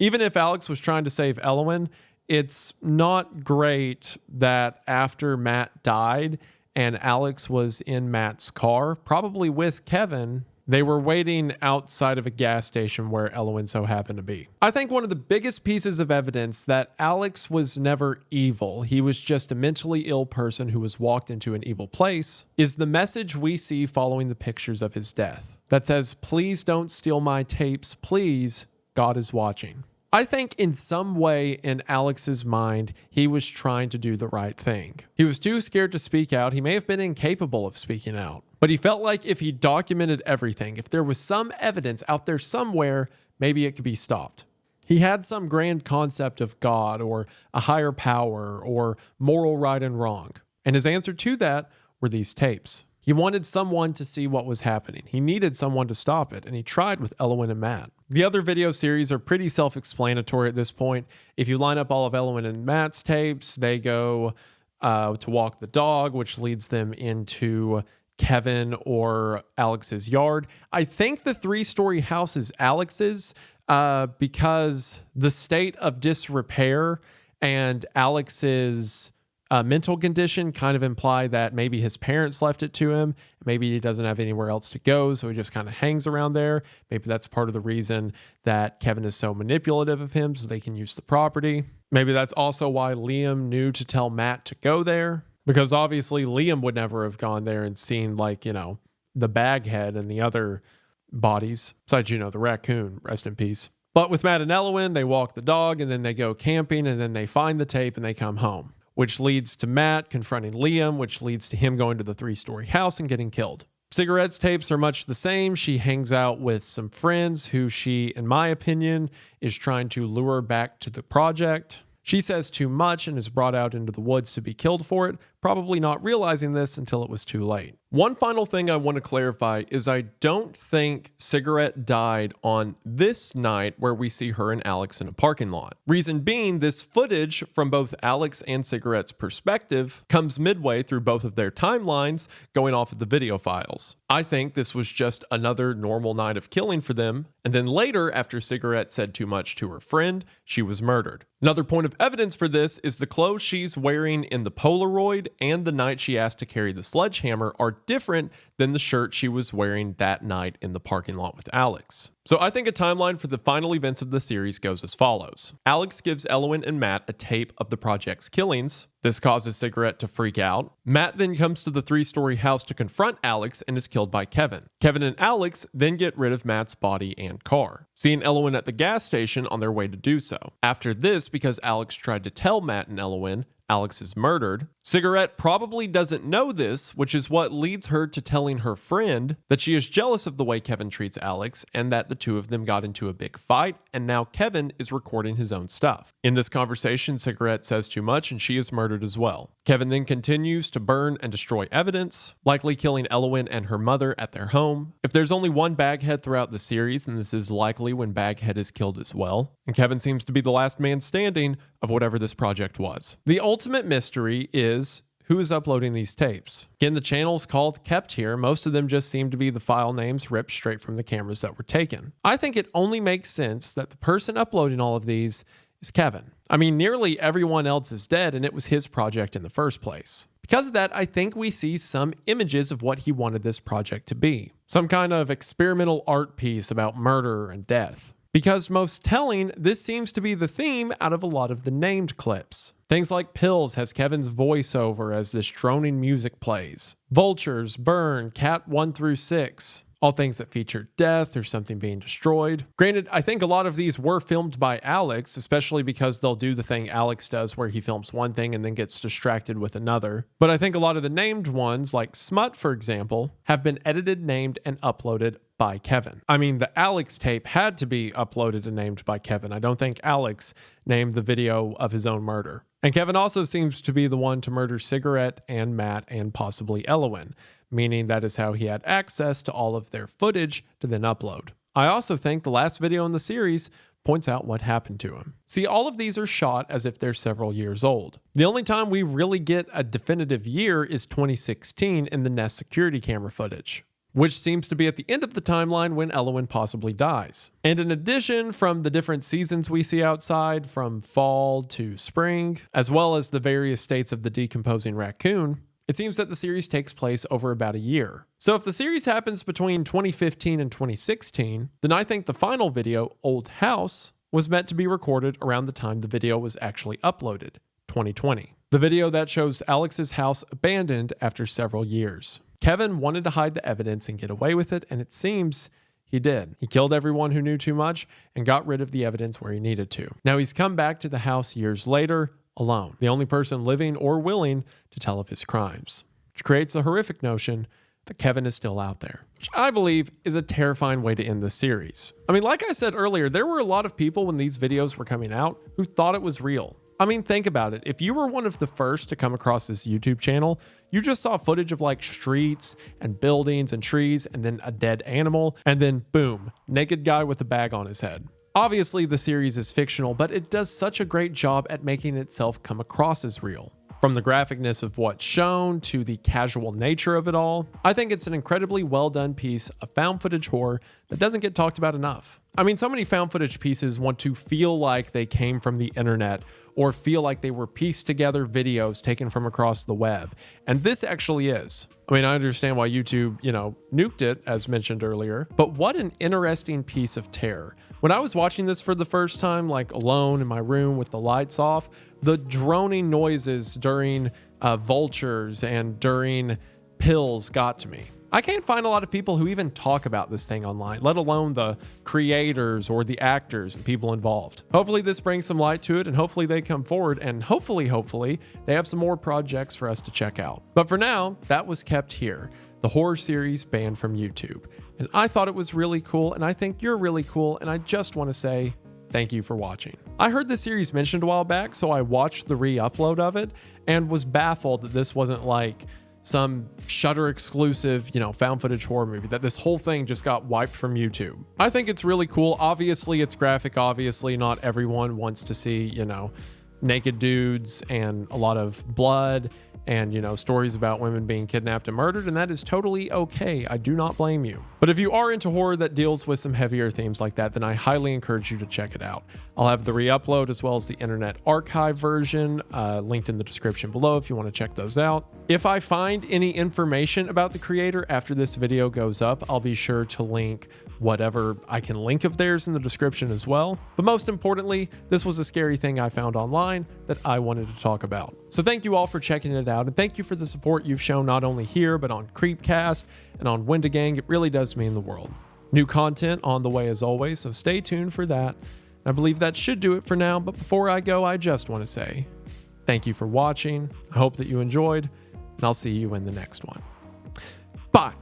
Speaker 1: Even if Alex was trying to save Eloin, it's not great that after Matt died and Alex was in Matt's car, probably with Kevin, they were waiting outside of a gas station where Eloin so happened to be. I think one of the biggest pieces of evidence that Alex was never evil, he was just a mentally ill person who was walked into an evil place, is the message we see following the pictures of his death that says, "Please don't steal my tapes, please, God is watching." I think in some way in Alex's mind, he was trying to do the right thing. He was too scared to speak out. He may have been incapable of speaking out, but he felt like if he documented everything, if there was some evidence out there somewhere, maybe it could be stopped. He had some grand concept of God or a higher power or moral right and wrong. And his answer to that were these tapes. He wanted someone to see what was happening. He needed someone to stop it, and he tried with Eloin and Matt. The other video series are pretty self-explanatory at this point. If you line up all of Eloin and Matt's tapes, they go to walk the dog, which leads them into Kevin or Alex's yard. I think the 3-story house is Alex's. because the state of disrepair and Alex's mental condition kind of imply that maybe his parents left it to him. Maybe he doesn't have anywhere else to go, so he just kind of hangs around there. Maybe that's part of the reason that Kevin is so manipulative of him so they can use the property. Maybe that's also why Liam knew to tell Matt to go there, because obviously Liam would never have gone there and seen, like, you know, the baghead and the other bodies, besides, you know, the raccoon, rest in peace. But with Matt and Eloin, they walk the dog and then they go camping and then they find the tape and they come home, which leads to Matt confronting Liam, which leads to him going to the 3-story house and getting killed. Cigarette's tapes are much the same. She hangs out with some friends who she, in my opinion, is trying to lure back to the project. She says too much and is brought out into the woods to be killed for it, probably not realizing this until it was too late. One final thing I want to clarify is I don't think Cigarette died on this night where we see her and Alex in a parking lot. Reason being, this footage from both Alex and Cigarette's perspective comes midway through both of their timelines going off of the video files. I think this was just another normal night of killing for them, and then later, after Cigarette said too much to her friend, she was murdered. Another point of evidence for this is the clothes she's wearing in the Polaroid and the night she asked to carry the sledgehammer are different than the shirt she was wearing that night in the parking lot with Alex. So I think a timeline for the final events of the series goes as follows. Alex gives Eloin and Matt a tape of the project's killings. This causes Cigarette to freak out. Matt then comes to the 3-story house to confront Alex and is killed by Kevin. Kevin and Alex then get rid of Matt's body and car, seeing Eloin at the gas station on their way to do so. After this, because Alex tried to tell Matt and Eloin, Alex is murdered. Cigarette probably doesn't know this, which is what leads her to telling her friend that she is jealous of the way Kevin treats Alex and that the two of them got into a big fight, and now Kevin is recording his own stuff. In this conversation, Cigarette says too much and she is murdered as well. Kevin then continues to burn and destroy evidence, likely killing Eloin and her mother at their home. If there's only one Baghead throughout the series, then this is likely when Baghead is killed as well. And Kevin seems to be the last man standing of whatever this project was. The ultimate mystery is who is uploading these tapes. Again, the channel's called Kepther. Most of them just seem to be the file names ripped straight from the cameras that were taken. I think it only makes sense that the person uploading all of these is Kevin. I mean, nearly everyone else is dead and it was his project in the first place. Because of that, I think we see some images of what he wanted this project to be. Some kind of experimental art piece about murder and death. Because most telling, this seems to be the theme out of a lot of the named clips. Things like Pills has Kevin's voiceover as this droning music plays. Vultures, Burn, Cat 1 through 6. All things that feature death or something being destroyed. Granted, I think a lot of these were filmed by Alex, especially because they'll do the thing Alex does where he films one thing and then gets distracted with another. But I think a lot of the named ones, like Smut for example, have been edited, named, and uploaded by Kevin. I mean, the Alex tape had to be uploaded and named by Kevin. I don't think Alex named the video of his own murder. And Kevin also seems to be the one to murder Cigarette and Matt and possibly Eloin, meaning that is how he had access to all of their footage to then upload. I also think the last video in the series points out what happened to him. See, all of these are shot as if they're several years old. The only time we really get a definitive year is 2016 in the Nest security camera footage, which seems to be at the end of the timeline when Eloin possibly dies. And in addition, from the different seasons we see outside, from fall to spring, as well as the various states of the decomposing raccoon, it seems that the series takes place over about a year. So if the series happens between 2015 and 2016, then I think the final video, Old House, was meant to be recorded around the time the video was actually uploaded, 2020. The video that shows Alex's house abandoned after several years. Kevin wanted to hide the evidence and get away with it, and it seems he did. He killed everyone who knew too much and got rid of the evidence where he needed to. Now he's come back to the house years later, alone, the only person living or willing to tell of his crimes, which creates a horrific notion that Kevin is still out there, which I believe is a terrifying way to end the series. I mean, like I said earlier, there were a lot of people when these videos were coming out who thought it was real. I mean, think about it. If you were one of the first to come across this YouTube channel, you just saw footage of like streets and buildings and trees and then a dead animal and then boom, naked guy with a bag on his head. Obviously, the series is fictional, but it does such a great job at making itself come across as real. From the graphicness of what's shown to the casual nature of it all, I think it's an incredibly well done piece of found footage horror that doesn't get talked about enough. I mean, so many found footage pieces want to feel like they came from the internet or feel like they were pieced together videos taken from across the web. And this actually is. I mean, I understand why YouTube, nuked it, as mentioned earlier, but what an interesting piece of terror. When I was watching this for the first time, like alone in my room with the lights off, the droning noises during vultures and during pills got to me. I can't find a lot of people who even talk about this thing online, let alone the creators or the actors and people involved. Hopefully this brings some light to it, and hopefully they come forward, and hopefully they have some more projects for us to check out. But for now, that was Kepther, the horror series banned from YouTube. And I thought it was really cool, and I think you're really cool, and I just want to say thank you for watching. I heard this series mentioned a while back, so I watched the re-upload of it and was baffled that this wasn't like some Shudder exclusive, found footage horror movie, that this whole thing just got wiped from YouTube. I think it's really cool. Obviously it's graphic. Obviously not everyone wants to see, naked dudes and a lot of blood and, stories about women being kidnapped and murdered, and that is totally okay. I do not blame you. But if you are into horror that deals with some heavier themes like that, then I highly encourage you to check it out. I'll have the re-upload as well as the Internet Archive version linked in the description below if you want to check those out. If I find any information about the creator after this video goes up, I'll be sure to link whatever I can link of theirs in the description as well. But most importantly, this was a scary thing I found online that I wanted to talk about. So thank you all for checking it out, and thank you for the support you've shown not only here, but on CreepCast and on Wendigang. It really does mean the world. New content on the way as always, so stay tuned for that. I believe that should do it for now, but before I go, I just want to say thank you for watching. I hope that you enjoyed, and I'll see you in the next one. Bye.